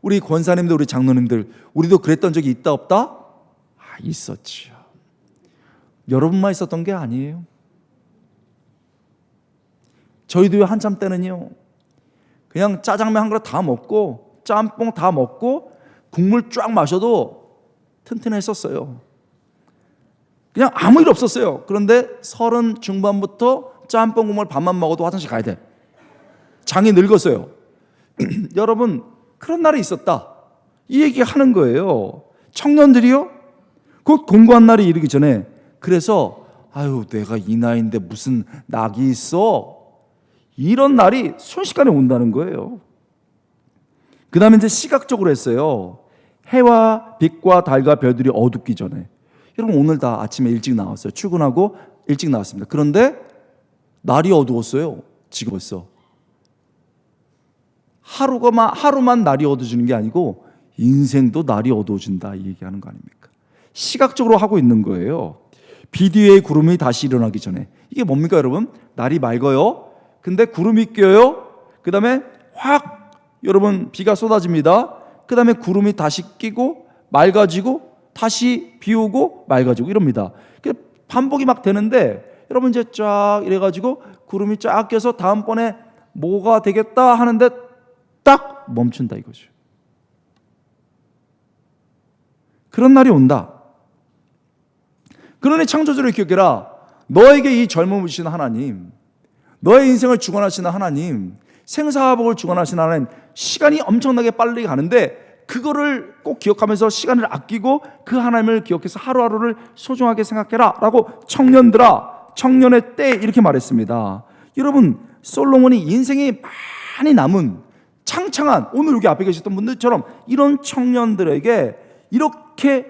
우리 권사님들, 우리 장로님들, 우리도 그랬던 적이 있다 없다? 있었지요. 여러분만 있었던 게 아니에요. 저희도 한참 때는요, 그냥 짜장면 한 그릇 다 먹고 짬뽕 다 먹고 국물 쫙 마셔도 튼튼했었어요. 그냥 아무 일 없었어요. 그런데 30 중반부터 짬뽕 국물 밥만 먹어도 화장실 가야 돼. 장이 늙었어요. 여러분 그런 날이 있었다. 이 얘기 하는 거예요. 청년들이요, 곧 공고한 날이 이르기 전에, 그래서 내가 이 나이인데 무슨 낙이 있어, 이런 날이 순식간에 온다는 거예요. 그 다음에 이제 시각적으로 했어요. 해와 빛과 달과 별들이 어둡기 전에. 여러분 오늘 다 아침에 일찍 나왔어요. 출근하고 일찍 나왔습니다. 그런데 날이 어두웠어요. 지금 벌써 하루만 날이 어두워지는 게 아니고 인생도 날이 어두워진다, 이 얘기하는 거 아닙니까? 시각적으로 하고 있는 거예요. 비 뒤에 구름이 다시 일어나기 전에. 이게 뭡니까 여러분? 날이 맑아요. 근데 구름이 껴요. 그 다음에 확 여러분 비가 쏟아집니다. 그 다음에 구름이 다시 끼고 맑아지고 다시 비 오고 맑아지고 이럽니다. 반복이 막 되는데 여러분 이제 쫙 이래가지고 구름이 쫙 껴서 다음번에 뭐가 되겠다 하는데 딱 멈춘다 이거죠. 그런 날이 온다. 그러니 창조주를 기억해라. 너에게 이 젊음을 주신 하나님, 너의 인생을 주관하시는 하나님, 생사화복을 주관하시는 하나님, 시간이 엄청나게 빨리 가는데 그거를 꼭 기억하면서 시간을 아끼고 그 하나님을 기억해서 하루하루를 소중하게 생각해라 라고 청년들아, 청년의 때 이렇게 말했습니다. 여러분 솔로몬이 인생이 많이 남은 창창한, 오늘 여기 앞에 계셨던 분들처럼 이런 청년들에게 이렇게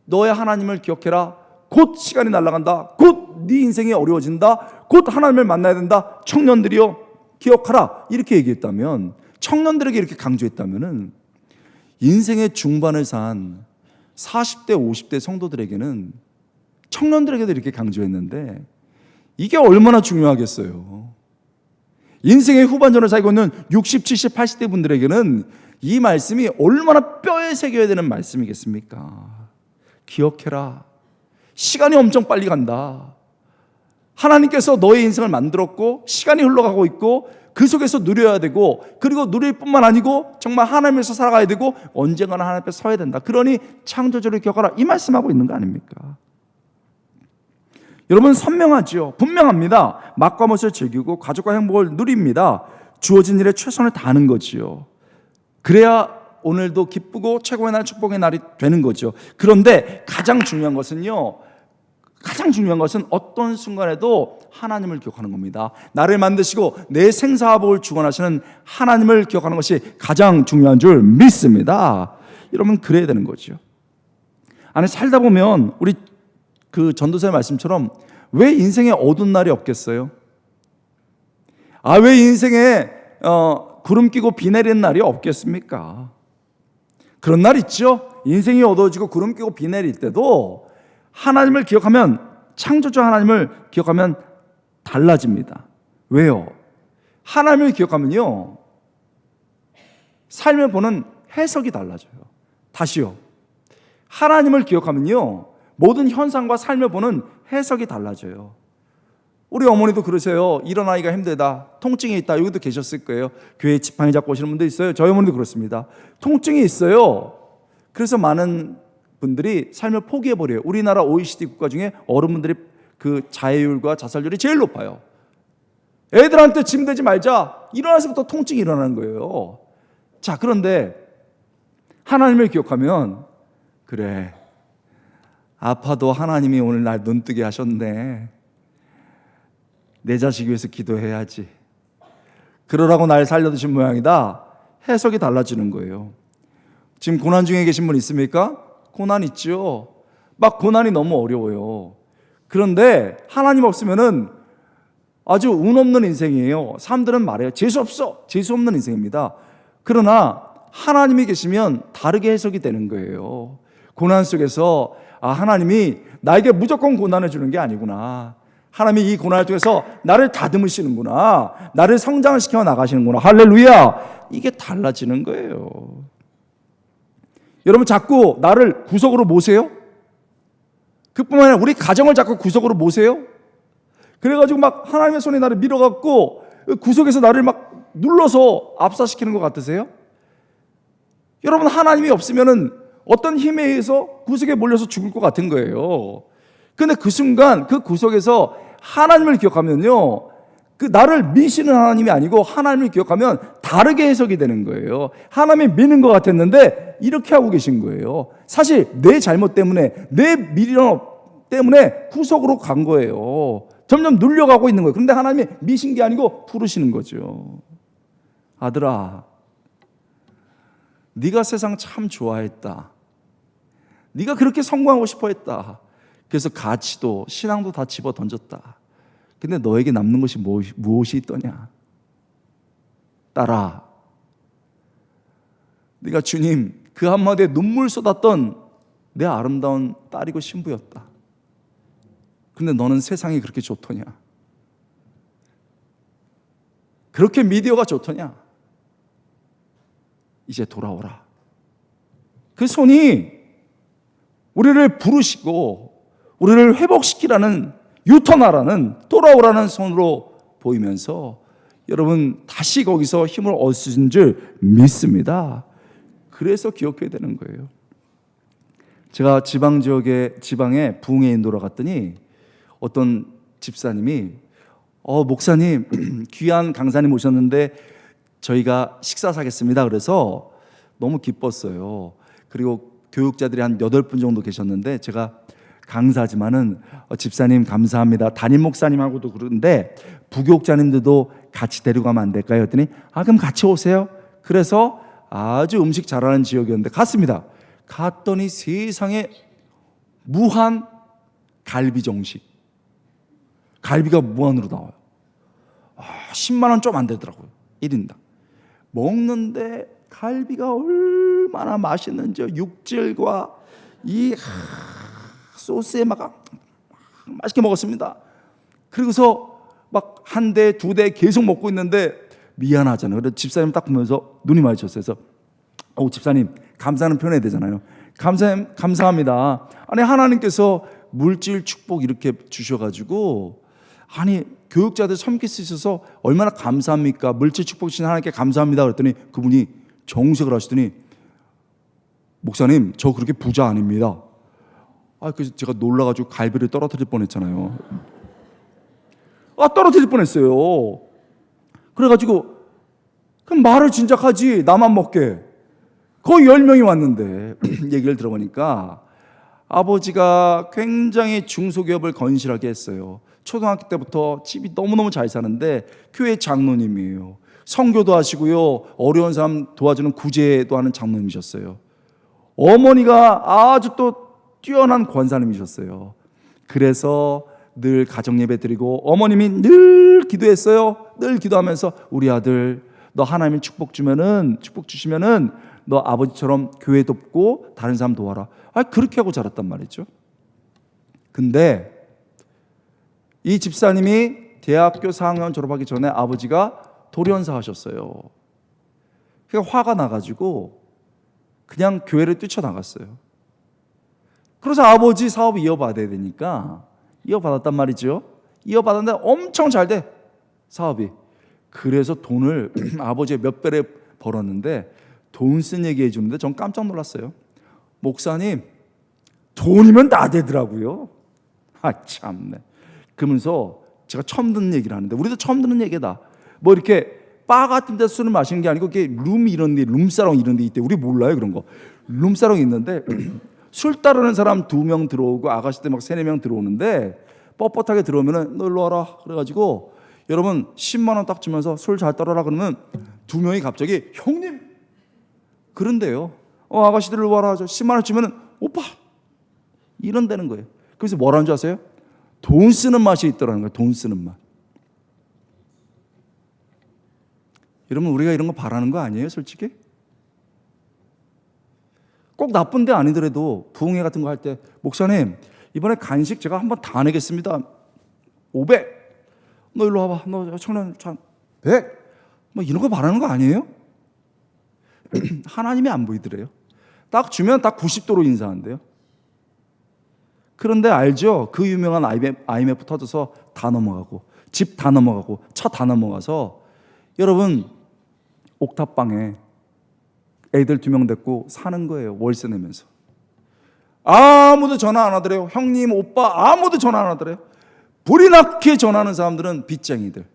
너의 하나님을 기억해라, 곧 시간이 날아간다. 곧 네 인생이 어려워진다. 곧 하나님을 만나야 된다. 청년들이여 기억하라. 이렇게 얘기했다면, 청년들에게 이렇게 강조했다면은 인생의 중반을 산 40대, 50대 성도들에게는, 청년들에게도 이렇게 강조했는데 이게 얼마나 중요하겠어요. 인생의 후반전을 살고 있는 60, 70, 80대 분들에게는 이 말씀이 얼마나 뼈에 새겨야 되는 말씀이겠습니까? 기억해라. 시간이 엄청 빨리 간다. 하나님께서 너의 인생을 만들었고 시간이 흘러가고 있고 그 속에서 누려야 되고, 그리고 누릴 뿐만 아니고 정말 하나님에서 살아가야 되고 언젠가는 하나님 앞에 서야 된다. 그러니 창조주를 기억하라. 이 말씀하고 있는 거 아닙니까? 여러분, 선명하죠. 분명합니다. 맛과 멋을 즐기고 가족과 행복을 누립니다. 주어진 일에 최선을 다하는 거지요. 그래야 오늘도 기쁘고 최고의 날, 축복의 날이 되는 거죠. 그런데 가장 중요한 것은요, 가장 중요한 것은 어떤 순간에도 하나님을 기억하는 겁니다. 나를 만드시고 내 생사화복을 주관하시는 하나님을 기억하는 것이 가장 중요한 줄 믿습니다. 여러분, 그래야 되는 거죠. 아니, 살다 보면 우리 그 전도사의 말씀처럼 왜 인생에 어두운 날이 없겠어요? 왜 인생에 구름 끼고 비 내리는 날이 없겠습니까? 그런 날 있죠. 인생이 어두워지고 구름 끼고 비 내릴 때도 하나님을 기억하면, 창조주 하나님을 기억하면 달라집니다. 왜요? 하나님을 기억하면요, 삶을 보는 해석이 달라져요. 다시요. 하나님을 기억하면요, 모든 현상과 삶을 보는 해석이 달라져요. 우리 어머니도 그러세요. 일어나기가 힘들다, 통증이 있다. 여기도 계셨을 거예요. 교회 지팡이 잡고 오시는 분도 있어요. 저희 어머니도 그렇습니다. 통증이 있어요. 그래서 많은 분들이 삶을 포기해버려요. 우리나라 OECD 국가 중에 어른분들이 그 자해율과 자살률이 제일 높아요. 애들한테 짐 되지 말자, 일어나서부터 통증이 일어나는 거예요. 자, 그런데 하나님을 기억하면, 그래, 아파도 하나님이 오늘 날 눈뜨게 하셨네. 내 자식 위해서 기도해야지. 그러라고 날 살려두신 모양이다. 해석이 달라지는 거예요. 지금 고난 중에 계신 분 있습니까? 고난 있죠. 막 고난이 너무 어려워요. 그런데 하나님 없으면은 아주 운 없는 인생이에요. 사람들은 말해요. 재수 없어. 재수 없는 인생입니다. 그러나 하나님이 계시면 다르게 해석이 되는 거예요. 고난 속에서 하나님이 나에게 무조건 고난을 주는 게 아니구나. 하나님이 이 고난을 통해서 나를 다듬으시는구나. 나를 성장을 시켜 나가시는구나. 할렐루야. 이게 달라지는 거예요. 여러분, 자꾸 나를 구석으로 모세요? 그뿐만 아니라 우리 가정을 자꾸 구석으로 모세요? 그래가지고 막 하나님의 손에 나를 밀어갖고 구석에서 나를 막 눌러서 압사시키는 것 같으세요? 여러분, 하나님이 없으면은 어떤 힘에 의해서 구석에 몰려서 죽을 것 같은 거예요. 근데 그 순간 그 구석에서 하나님을 기억하면요, 그 나를 미시는 하나님이 아니고 하나님을 기억하면 다르게 해석이 되는 거예요. 하나님이 미는 것 같았는데 이렇게 하고 계신 거예요. 사실 내 잘못 때문에, 내 미련 때문에 구석으로 간 거예요. 점점 눌려가고 있는 거예요. 그런데 하나님이 미신 게 아니고 부르시는 거죠. 아들아, 네가 세상 참 좋아했다. 네가 그렇게 성공하고 싶어 했다. 그래서 가치도 신앙도 다 집어 던졌다. 근데 너에게 남는 것이 무엇이 있더냐? 딸아, 네가 주님 그 한마디에 눈물 쏟았던 내 아름다운 딸이고 신부였다. 근데 너는 세상이 그렇게 좋더냐? 그렇게 미디어가 좋더냐? 이제 돌아오라. 그 손이 우리를 부르시고 우리를 회복시키라는, 유턴하라는, 돌아오라는 손으로 보이면서 여러분 다시 거기서 힘을 얻으신 줄 믿습니다. 그래서 기억해야 되는 거예요. 제가 지방에 부흥회 인도로 갔더니 어떤 집사님이 목사님 귀한 강사님 오셨는데 저희가 식사 사겠습니다. 그래서 너무 기뻤어요. 그리고 교육자들이 한 8분 정도 계셨는데 제가 강사지만은 집사님 감사합니다. 담임 목사님하고도 그러는데 부교육자님들도 같이 데리고 가면 안 될까요? 했더니 그럼 같이 오세요. 그래서 아주 음식 잘하는 지역이었는데 갔습니다. 갔더니 세상에 무한 갈비 정식. 갈비가 무한으로 나와요. 10만 원 좀 안 되더라고요. 1인당. 먹는데 갈비가 얼마나 맛있는지 육질과 이 소스에 막 맛있게 먹었습니다. 그리고서 막 한 대, 두 대 계속 먹고 있는데 미안하잖아요. 그래서 집사님 딱 보면서 눈이 마주쳤어요. 그래서 집사님 감사하는 표현해야 되잖아요. 감사님 감사합니다. 아니 하나님께서 물질 축복 이렇게 주셔가지고 아니 교육자들 섬길 수 있어서 얼마나 감사합니까? 물질 축복 주신 하나님께 감사합니다. 그랬더니 그분이 정색을 하시더니 목사님 저 그렇게 부자 아닙니다. 그래서 제가 놀라가지고 갈비를 떨어뜨릴 뻔했잖아요. 떨어뜨릴 뻔했어요. 그래가지고 그럼 말을 진작 하지 나만 먹게. 거의 10명이 왔는데 얘기를 들어보니까 아버지가 굉장히 중소기업을 건실하게 했어요. 초등학교 때부터 집이 너무너무 잘 사는데 교회 장로님이에요. 선교도 하시고요. 어려운 사람 도와주는 구제도 하는 장로님이셨어요. 어머니가 아주 또 뛰어난 권사님이셨어요. 그래서 늘 가정예배 드리고 어머님이 늘 기도했어요. 늘 기도하면서 우리 아들 너 하나님이 축복 주시면은 너 아버지처럼 교회 돕고 다른 사람 도와라. 그렇게 하고 자랐단 말이죠. 근데 이 집사님이 대학교 4학년 졸업하기 전에 아버지가 돌연사 하셨어요. 그러니까 화가 나가지고 그냥 교회를 뛰쳐나갔어요. 그래서 아버지 사업을 이어받아야 되니까 이어받았단 말이죠. 이어받았는데 엄청 잘 돼, 사업이. 그래서 돈을 아버지가 몇 배를 벌었는데 돈 쓴 얘기해 주는데 전 깜짝 놀랐어요. 목사님 돈이면 다 되더라고요. 참네. 그러면서 제가 처음 듣는 얘기를 하는데 우리도 처음 듣는 얘기다. 뭐 이렇게 바 같은 데서 술을 마시는 게 아니고 이게 룸사롱 이런 데 있대. 우리 몰라요 그런 거. 룸사롱이 있는데 술 따르는 사람 2명 들어오고 아가씨들 막 3-4명 들어오는데 뻣뻣하게 들어오면은 너 일로 와라 그래가지고 여러분 10만 원 딱 주면서 술 잘 따라라 그러면 2명이 갑자기 형님 그런데요. 아가씨들 일로 와라 10만 원 주면은 오빠 이런다는 거예요. 그래서 뭐라는 줄 아세요? 돈 쓰는 맛이 있더라는 거예요. 돈 쓰는 맛. 여러분 우리가 이런 거 바라는 거 아니에요 솔직히? 꼭 나쁜 데 아니더라도 부흥회 같은 거 할 때 목사님 이번에 간식 제가 한번 다 내겠습니다. 500. 너 일로 와봐. 너 청년 100. 뭐 이런 거 바라는 거 아니에요? 하나님이 안 보이더래요. 딱 주면 딱 90도로 인사한대요. 그런데 알죠? 그 유명한 IMF 터져서 다 넘어가고 집 다 넘어가고 차 다 넘어가서 여러분 옥탑방에 애들 2명 데리고 사는 거예요. 월세 내면서. 아무도 전화 안 하더래요. 형님, 오빠 아무도 전화 안 하더래요. 불이 나게 전화하는 사람들은 빚쟁이들.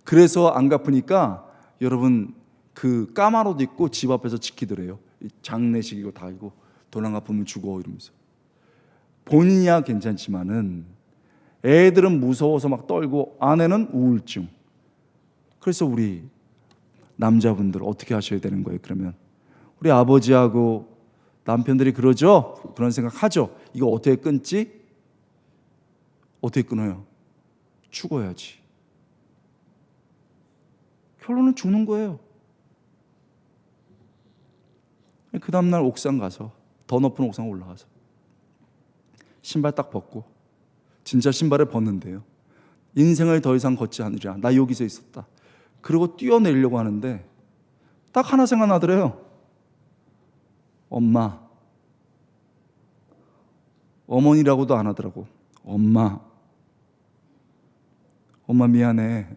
그래서 안 갚으니까 여러분 그 까만 옷 입고 집 앞에서 지키더래요. 장례식이고 다 이고 돈 안 갚으면 죽어 이러면서. 본인이야 괜찮지만은 애들은 무서워서 막 떨고 아내는 우울증. 그래서 우리 남자분들 어떻게 하셔야 되는 거예요? 그러면 우리 아버지하고 남편들이 그러죠? 그런 생각 하죠? 이거 어떻게 끊지? 어떻게 끊어요? 죽어야지. 결론은 죽는 거예요. 그 다음날 옥상 가서 더 높은 옥상 올라가서 신발 딱 벗고 진짜 신발을 벗는데요. 인생을 더 이상 걷지 않으리라. 나 여기서 있었다. 그리고 뛰어내리려고 하는데 딱 하나 생각나더래요. 엄마. 어머니라고도 안 하더라고. 엄마 미안해.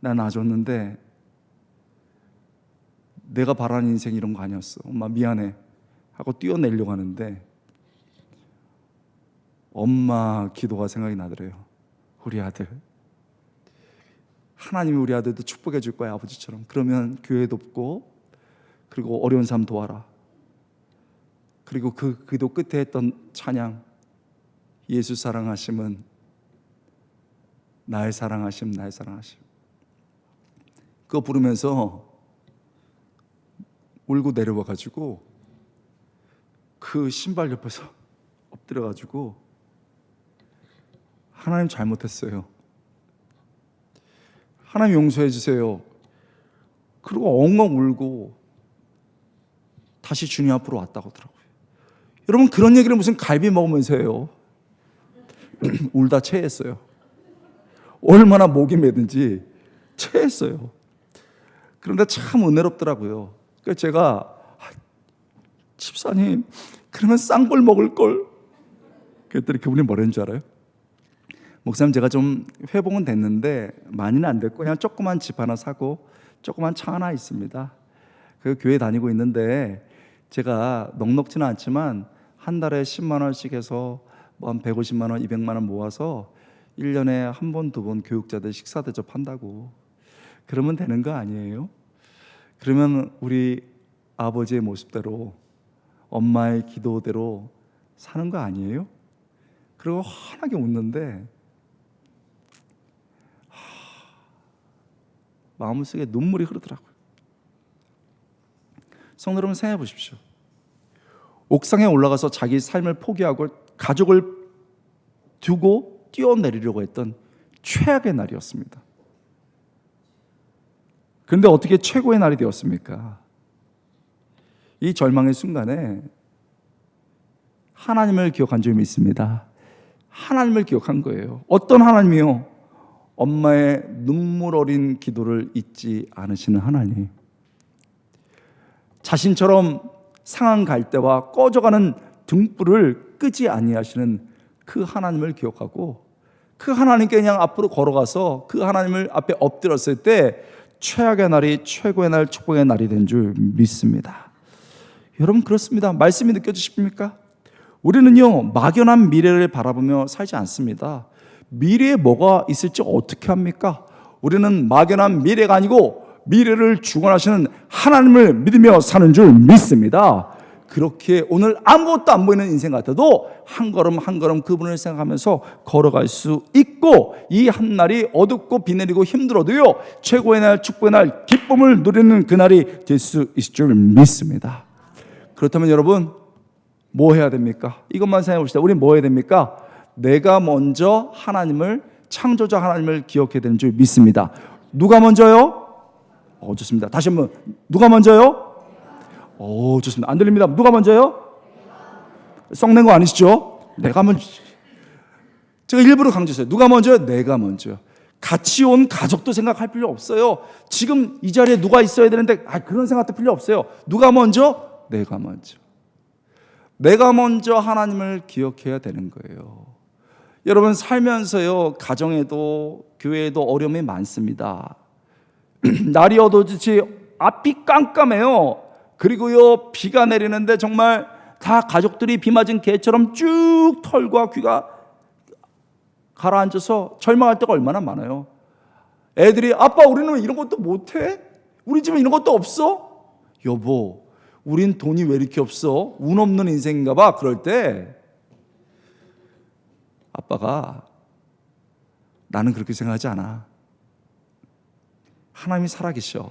나 놔줬는데 내가 바라는 인생 이런 거 아니었어. 엄마 미안해 하고 뛰어내리려고 하는데 엄마 기도가 생각이 나더래요. 우리 아들 하나님이 우리 아들도 축복해 줄 거야 아버지처럼. 그러면 교회 돕고 그리고 어려운 사람 도와라. 그리고 그 기도 끝에 했던 찬양 예수 사랑하심은 나의 사랑하심 나의 사랑하심 그거 부르면서 울고 내려와가지고 그 신발 옆에서 엎드려가지고 하나님 잘못했어요. 하나님 용서해 주세요. 그리고 엉엉 울고 다시 주님 앞으로 왔다고 하더라고요. 여러분 그런 얘기를 무슨 갈비 먹으면서 해요. 울다 체했어요. 얼마나 목이 메든지 체했어요. 그런데 참 은혜롭더라고요. 그래서 제가 집사님 그러면 싼 걸 먹을 걸. 그랬더니 그분이 뭐라는 줄 알아요? 목사님 제가 좀 회복은 됐는데 많이는 안 됐고 그냥 조그만 집 하나 사고 조그만 차 하나 있습니다. 그 교회 다니고 있는데 제가 넉넉지는 않지만 한 달에 10만 원씩 해서 뭐 한 150만 원, 200만 원 모아서 1년에 한 번, 두 번 교육자들 식사 대접한다고. 그러면 되는 거 아니에요? 그러면 우리 아버지의 모습대로 엄마의 기도대로 사는 거 아니에요? 그리고 환하게 웃는데 마음속에 눈물이 흐르더라고요. 성도 여러분 생각해 보십시오. 옥상에 올라가서 자기 삶을 포기하고 가족을 두고 뛰어내리려고 했던 최악의 날이었습니다. 그런데 어떻게 최고의 날이 되었습니까? 이 절망의 순간에 하나님을 기억한 점이 있습니다. 하나님을 기억한 거예요. 어떤 하나님이요? 엄마의 눈물 어린 기도를 잊지 않으시는 하나님. 자신처럼 상한 갈대와 꺼져가는 등불을 끄지 아니하시는 그 하나님을 기억하고 그 하나님께 그냥 앞으로 걸어가서 그 하나님을 앞에 엎드렸을 때 최악의 날이 최고의 날, 축복의 날이 된 줄 믿습니다. 여러분 그렇습니다. 말씀이 느껴지십니까? 우리는요 막연한 미래를 바라보며 살지 않습니다. 미래에 뭐가 있을지 어떻게 합니까? 우리는 막연한 미래가 아니고 미래를 주관하시는 하나님을 믿으며 사는 줄 믿습니다. 그렇게 오늘 아무것도 안 보이는 인생 같아도 한 걸음 한 걸음 그분을 생각하면서 걸어갈 수 있고 이 한날이 어둡고 비 내리고 힘들어도요 최고의 날, 축복의 날, 기쁨을 누리는 그날이 될 수 있을 줄 믿습니다. 그렇다면 여러분 뭐 해야 됩니까? 이것만 생각해 봅시다. 우리 뭐 해야 됩니까? 내가 먼저 하나님을, 창조자 하나님을 기억해야 되는 줄 믿습니다. 누가 먼저요? 좋습니다. 다시 한번 누가 먼저요? 좋습니다. 안 들립니다. 누가 먼저요? 썩낸 거 아니시죠? 내가 먼저. 제가 일부러 강조했어요. 누가 먼저요? 내가 먼저요. 같이 온 가족도 생각할 필요 없어요. 지금 이 자리에 누가 있어야 되는데 그런 생각도 필요 없어요. 누가 먼저? 내가 먼저. 내가 먼저 하나님을 기억해야 되는 거예요. 여러분 살면서요 가정에도 교회에도 어려움이 많습니다. 날이 어두워지지 앞이 깜깜해요. 그리고요 비가 내리는데 정말 다 가족들이 비 맞은 개처럼 쭉 털과 귀가 가라앉아서 절망할 때가 얼마나 많아요. 애들이 아빠 우리는 왜 이런 것도 못해? 우리 집은 이런 것도 없어? 여보 우린 돈이 왜 이렇게 없어? 운 없는 인생인가 봐. 그럴 때 아빠가 나는 그렇게 생각하지 않아. 하나님이 살아계셔.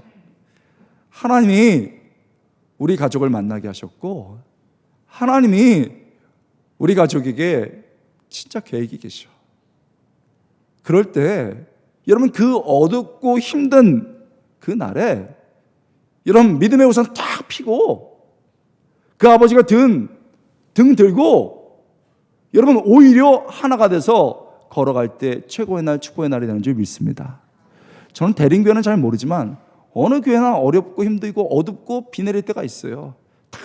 하나님이 우리 가족을 만나게 하셨고 하나님이 우리 가족에게 진짜 계획이 계셔. 그럴 때 여러분 그 어둡고 힘든 그 날에 여러분 믿음의 우산 딱 펴고 그 아버지가 등 들고 여러분 오히려 하나가 돼서 걸어갈 때 최고의 날, 축복의 날이 되는 줄 믿습니다. 저는 대림교회는 잘 모르지만 어느 교회나 어렵고 힘들고 어둡고 비 내릴 때가 있어요. 다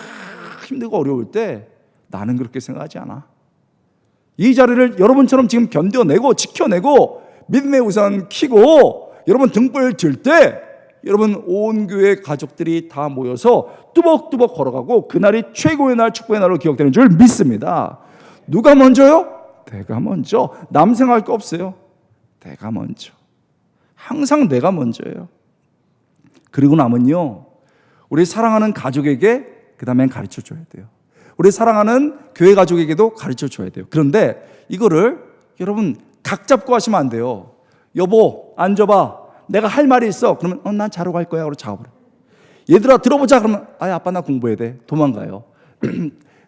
힘들고 어려울 때 나는 그렇게 생각하지 않아. 이 자리를 여러분처럼 지금 견뎌내고 지켜내고 믿음의 우산 켜고 여러분 등불 들 때 여러분 온 교회 가족들이 다 모여서 뚜벅뚜벅 걸어가고 그날이 최고의 날, 축복의 날로 기억되는 줄 믿습니다. 누가 먼저요? 내가 먼저. 남 생각할 거 없어요. 내가 먼저. 항상 내가 먼저예요. 그리고 남은요 우리 사랑하는 가족에게 그 다음엔 가르쳐줘야 돼요. 우리 사랑하는 교회 가족에게도 가르쳐줘야 돼요. 그런데 이거를 여러분 각 잡고 하시면 안 돼요. 여보 앉아봐. 내가 할 말이 있어. 그러면 난 자러 갈 거야. 그러고 자버려. 얘들아 들어보자. 그러면 아빠 나 공부해야 돼. 도망가요.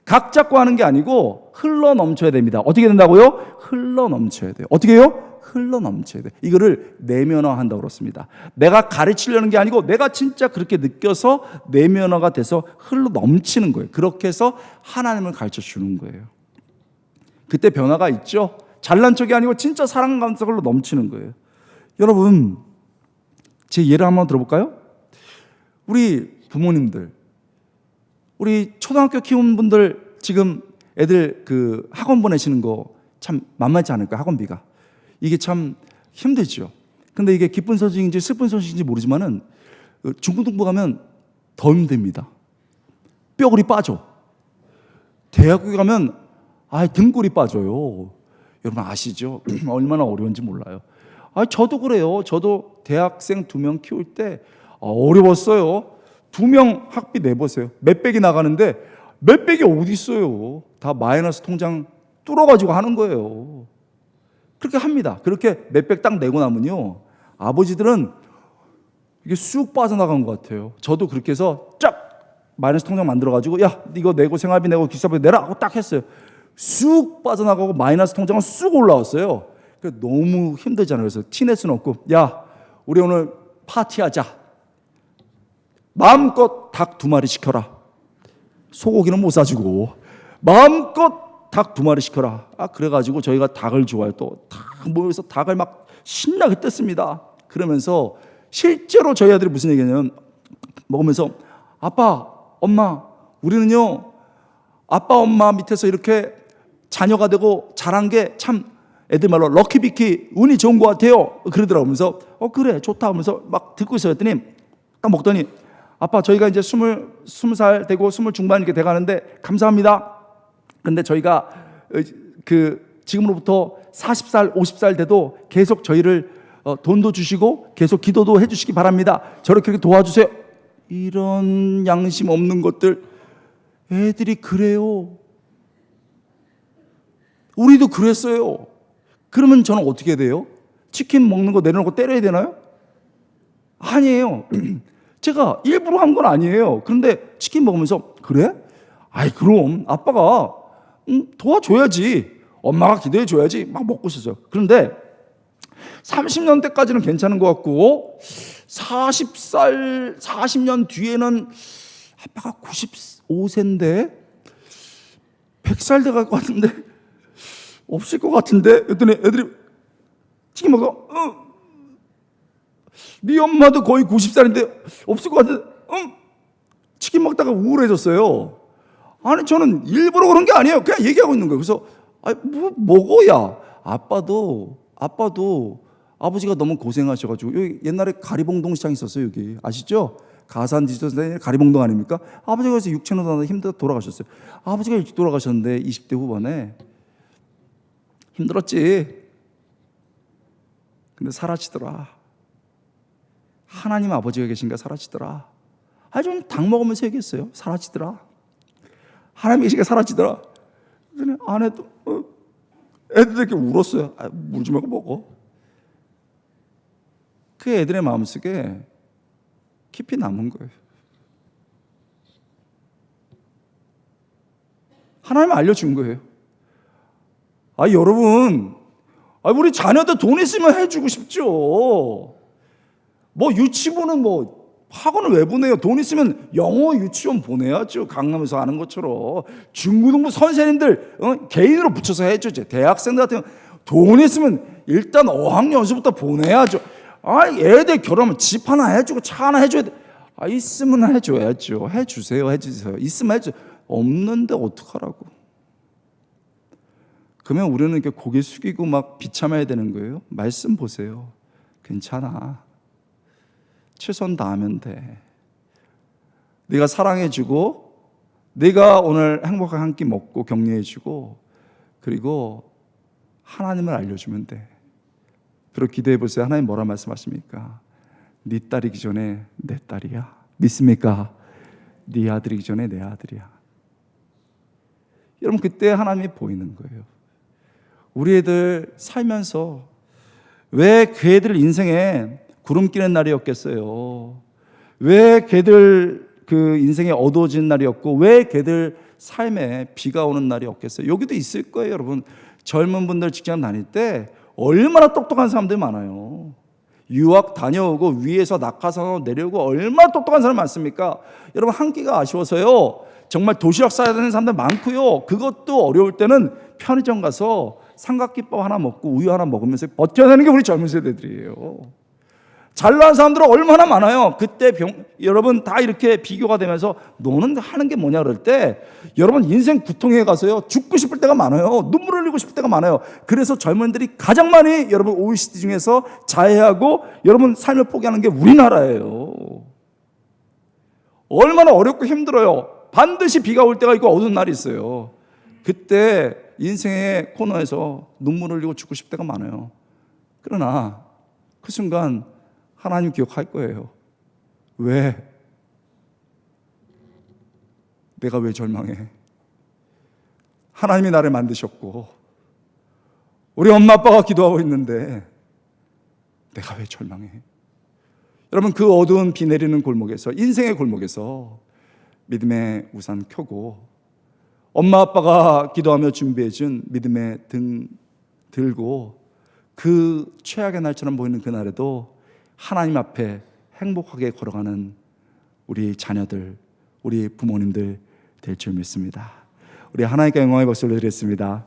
각 잡고 하는 게 아니고 흘러 넘쳐야 됩니다. 어떻게 된다고요? 흘러 넘쳐야 돼요. 어떻게 해요? 흘러 넘쳐야 돼. 이거를 내면화한다고 그렇습니다. 내가 가르치려는 게 아니고 내가 진짜 그렇게 느껴서 내면화가 돼서 흘러 넘치는 거예요. 그렇게 해서 하나님을 가르쳐 주는 거예요. 그때 변화가 있죠. 잘난 척이 아니고 진짜 사랑 가운데서 흘러 넘치는 거예요. 여러분, 제 예를 한번 들어볼까요? 우리 부모님들, 우리 초등학교 키우는 분들 지금 애들 그 학원 보내시는 거 참 만만치 않을까요? 학원비가. 이게 참 힘들죠. 근데 이게 기쁜 소식인지 슬픈 소식인지 모르지만은 중고등부 가면 더 힘듭니다. 뼈골이 빠져. 대학교 가면 등골이 빠져요. 여러분 아시죠? 얼마나 어려운지 몰라요. 저도 그래요. 저도 대학생 2명 키울 때 어려웠어요. 2명 학비 내보세요. 몇백이 나가는데 몇백이 어디 있어요. 다 마이너스 통장 뚫어가지고 하는 거예요. 그렇게 합니다. 그렇게 몇백 딱 내고 나면요, 아버지들은 이게 쑥 빠져나간 것 같아요. 저도 그렇게 해서 쫙 마이너스 통장 만들어가지고 야 이거 내고 생활비 내고 기사비 내라 하고 딱 했어요. 쑥 빠져나가고 마이너스 통장은 쑥 올라왔어요. 너무 힘들잖아요. 그래서 티낼 수는 없고 야 우리 오늘 파티하자. 마음껏 닭 2마리 시켜라. 소고기는 못 사주고 마음껏 닭 2마리 시켜라. 그래가지고 저희가 닭을 좋아해요. 또 다 모여서 닭을 막 신나게 뜯습니다. 그러면서 실제로 저희 아들이 무슨 얘기냐면 먹으면서 아빠, 엄마, 우리는요 아빠, 엄마 밑에서 이렇게 자녀가 되고 자란 게 참 애들 말로 럭키비키 운이 좋은 것 같아요. 그러더라고요. 그러면서 그래 좋다 하면서 막 듣고 있어요. 했더니 딱 먹더니 아빠 저희가 이제 20살 되고 20 중반 이렇게 돼가는데 감사합니다. 근데 저희가 지금으로부터 40살, 50살 돼도 계속 저희를 돈도 주시고 계속 기도도 해주시기 바랍니다. 저를 그렇게 도와주세요. 이런 양심 없는 것들 애들이 그래요. 우리도 그랬어요. 그러면 저는 어떻게 돼요? 치킨 먹는 거 내려놓고 때려야 되나요? 아니에요. 제가 일부러 한 건 아니에요. 그런데 치킨 먹으면서 그래? 그럼 아빠가 도와줘야지. 엄마가 기도해줘야지. 막 먹고 있었어요. 그런데 30년 때까지는 괜찮은 것 같고 40년 뒤에는 아빠가 95세인데 100살 돼갈 것 같은데 없을 것 같은데 그랬더니 애들이 치킨 먹어. 네 엄마도 거의 90살인데 없을 것 같은데 치킨 먹다가 우울해졌어요. 저는 일부러 그런 게 아니에요. 그냥 얘기하고 있는 거예요. 그래서 먹어야 아빠도 아버지가 너무 고생하셔가지고 여기 옛날에 가리봉동 시장 있었어요. 여기 아시죠? 가산 디지털 가리봉동 아닙니까? 아버지가 그래서 육체노동하다 힘들어 돌아가셨어요. 아버지가 일찍 돌아가셨는데 20대 후반에 힘들었지. 근데 사라지더라. 하나님 아버지가 계신가 사라지더라. 좀 닭 먹으면서 얘기했어요. 사라지더라. 하나님 계신가 사라지더라. 그랬더니 아내도 애들 이렇게 울었어요. 울지 말고 먹어. 그 애들의 마음속에 깊이 남은 거예요. 하나님 알려준 거예요. 여러분, 우리 자녀들 돈 있으면 해주고 싶죠. 유치부는 학원을 왜 보내요? 돈 있으면 영어 유치원 보내야죠. 강남에서 하는 것처럼. 중고등부 선생님들 개인으로 붙여서 해주죠. 대학생들 같은 돈 있으면 일단 어학연수부터 보내야죠. 애들 결혼하면 집 하나 해주고 차 하나 해줘야 돼. 있으면 해줘야죠. 해주세요. 있으면 해줘. 없는데 어떡하라고. 그러면 우리는 이렇게 고개 숙이고 막 비참해야 되는 거예요. 말씀 보세요. 괜찮아. 최선 다하면 돼. 네가 사랑해주고 네가 오늘 행복하게 한 끼 먹고 격려해주고 그리고 하나님을 알려주면 돼. 그리고 기도해보세요. 하나님 뭐라 말씀하십니까? 네 딸이기 전에 내 딸이야. 믿습니까? 네 아들이기 전에 내 아들이야. 여러분 그때 하나님이 보이는 거예요. 우리 애들 살면서 왜 그 애들 인생에 구름 끼는 날이었겠어요? 왜 걔들 그 인생에 어두워진 날이었고 왜 걔들 삶에 비가 오는 날이 없겠어요? 여기도 있을 거예요, 여러분. 젊은 분들 직장 다닐 때 얼마나 똑똑한 사람들이 많아요. 유학 다녀오고 위에서 낙하산 내려오고 얼마나 똑똑한 사람 많습니까? 여러분, 한 끼가 아쉬워서요 정말 도시락 싸야 되는 사람들 많고요. 그것도 어려울 때는 편의점 가서 삼각김밥 하나 먹고 우유 하나 먹으면서 버텨야 되는 게 우리 젊은 세대들이에요. 잘난 사람들은 얼마나 많아요. 그때 여러분 다 이렇게 비교가 되면서 너는 하는 게 뭐냐 그럴 때 여러분 인생 구통에 가서요 죽고 싶을 때가 많아요. 눈물 흘리고 싶을 때가 많아요. 그래서 젊은들이 가장 많이 여러분 OECD 중에서 자해하고 여러분 삶을 포기하는 게 우리나라예요. 얼마나 어렵고 힘들어요. 반드시 비가 올 때가 있고 어두운 날이 있어요. 그때 인생의 코너에서 눈물 흘리고 죽고 싶을 때가 많아요. 그러나 그 순간 하나님 기억할 거예요. 왜? 내가 왜 절망해? 하나님이 나를 만드셨고 우리 엄마 아빠가 기도하고 있는데 내가 왜 절망해? 여러분, 그 어두운 비 내리는 골목에서, 인생의 골목에서 믿음의 우산 켜고 엄마 아빠가 기도하며 준비해준 믿음의 등 들고 그 최악의 날처럼 보이는 그날에도 하나님 앞에 행복하게 걸어가는 우리 자녀들, 우리 부모님들 될 줄 믿습니다. 우리 하나님께 영광의 박수를 드리겠습니다.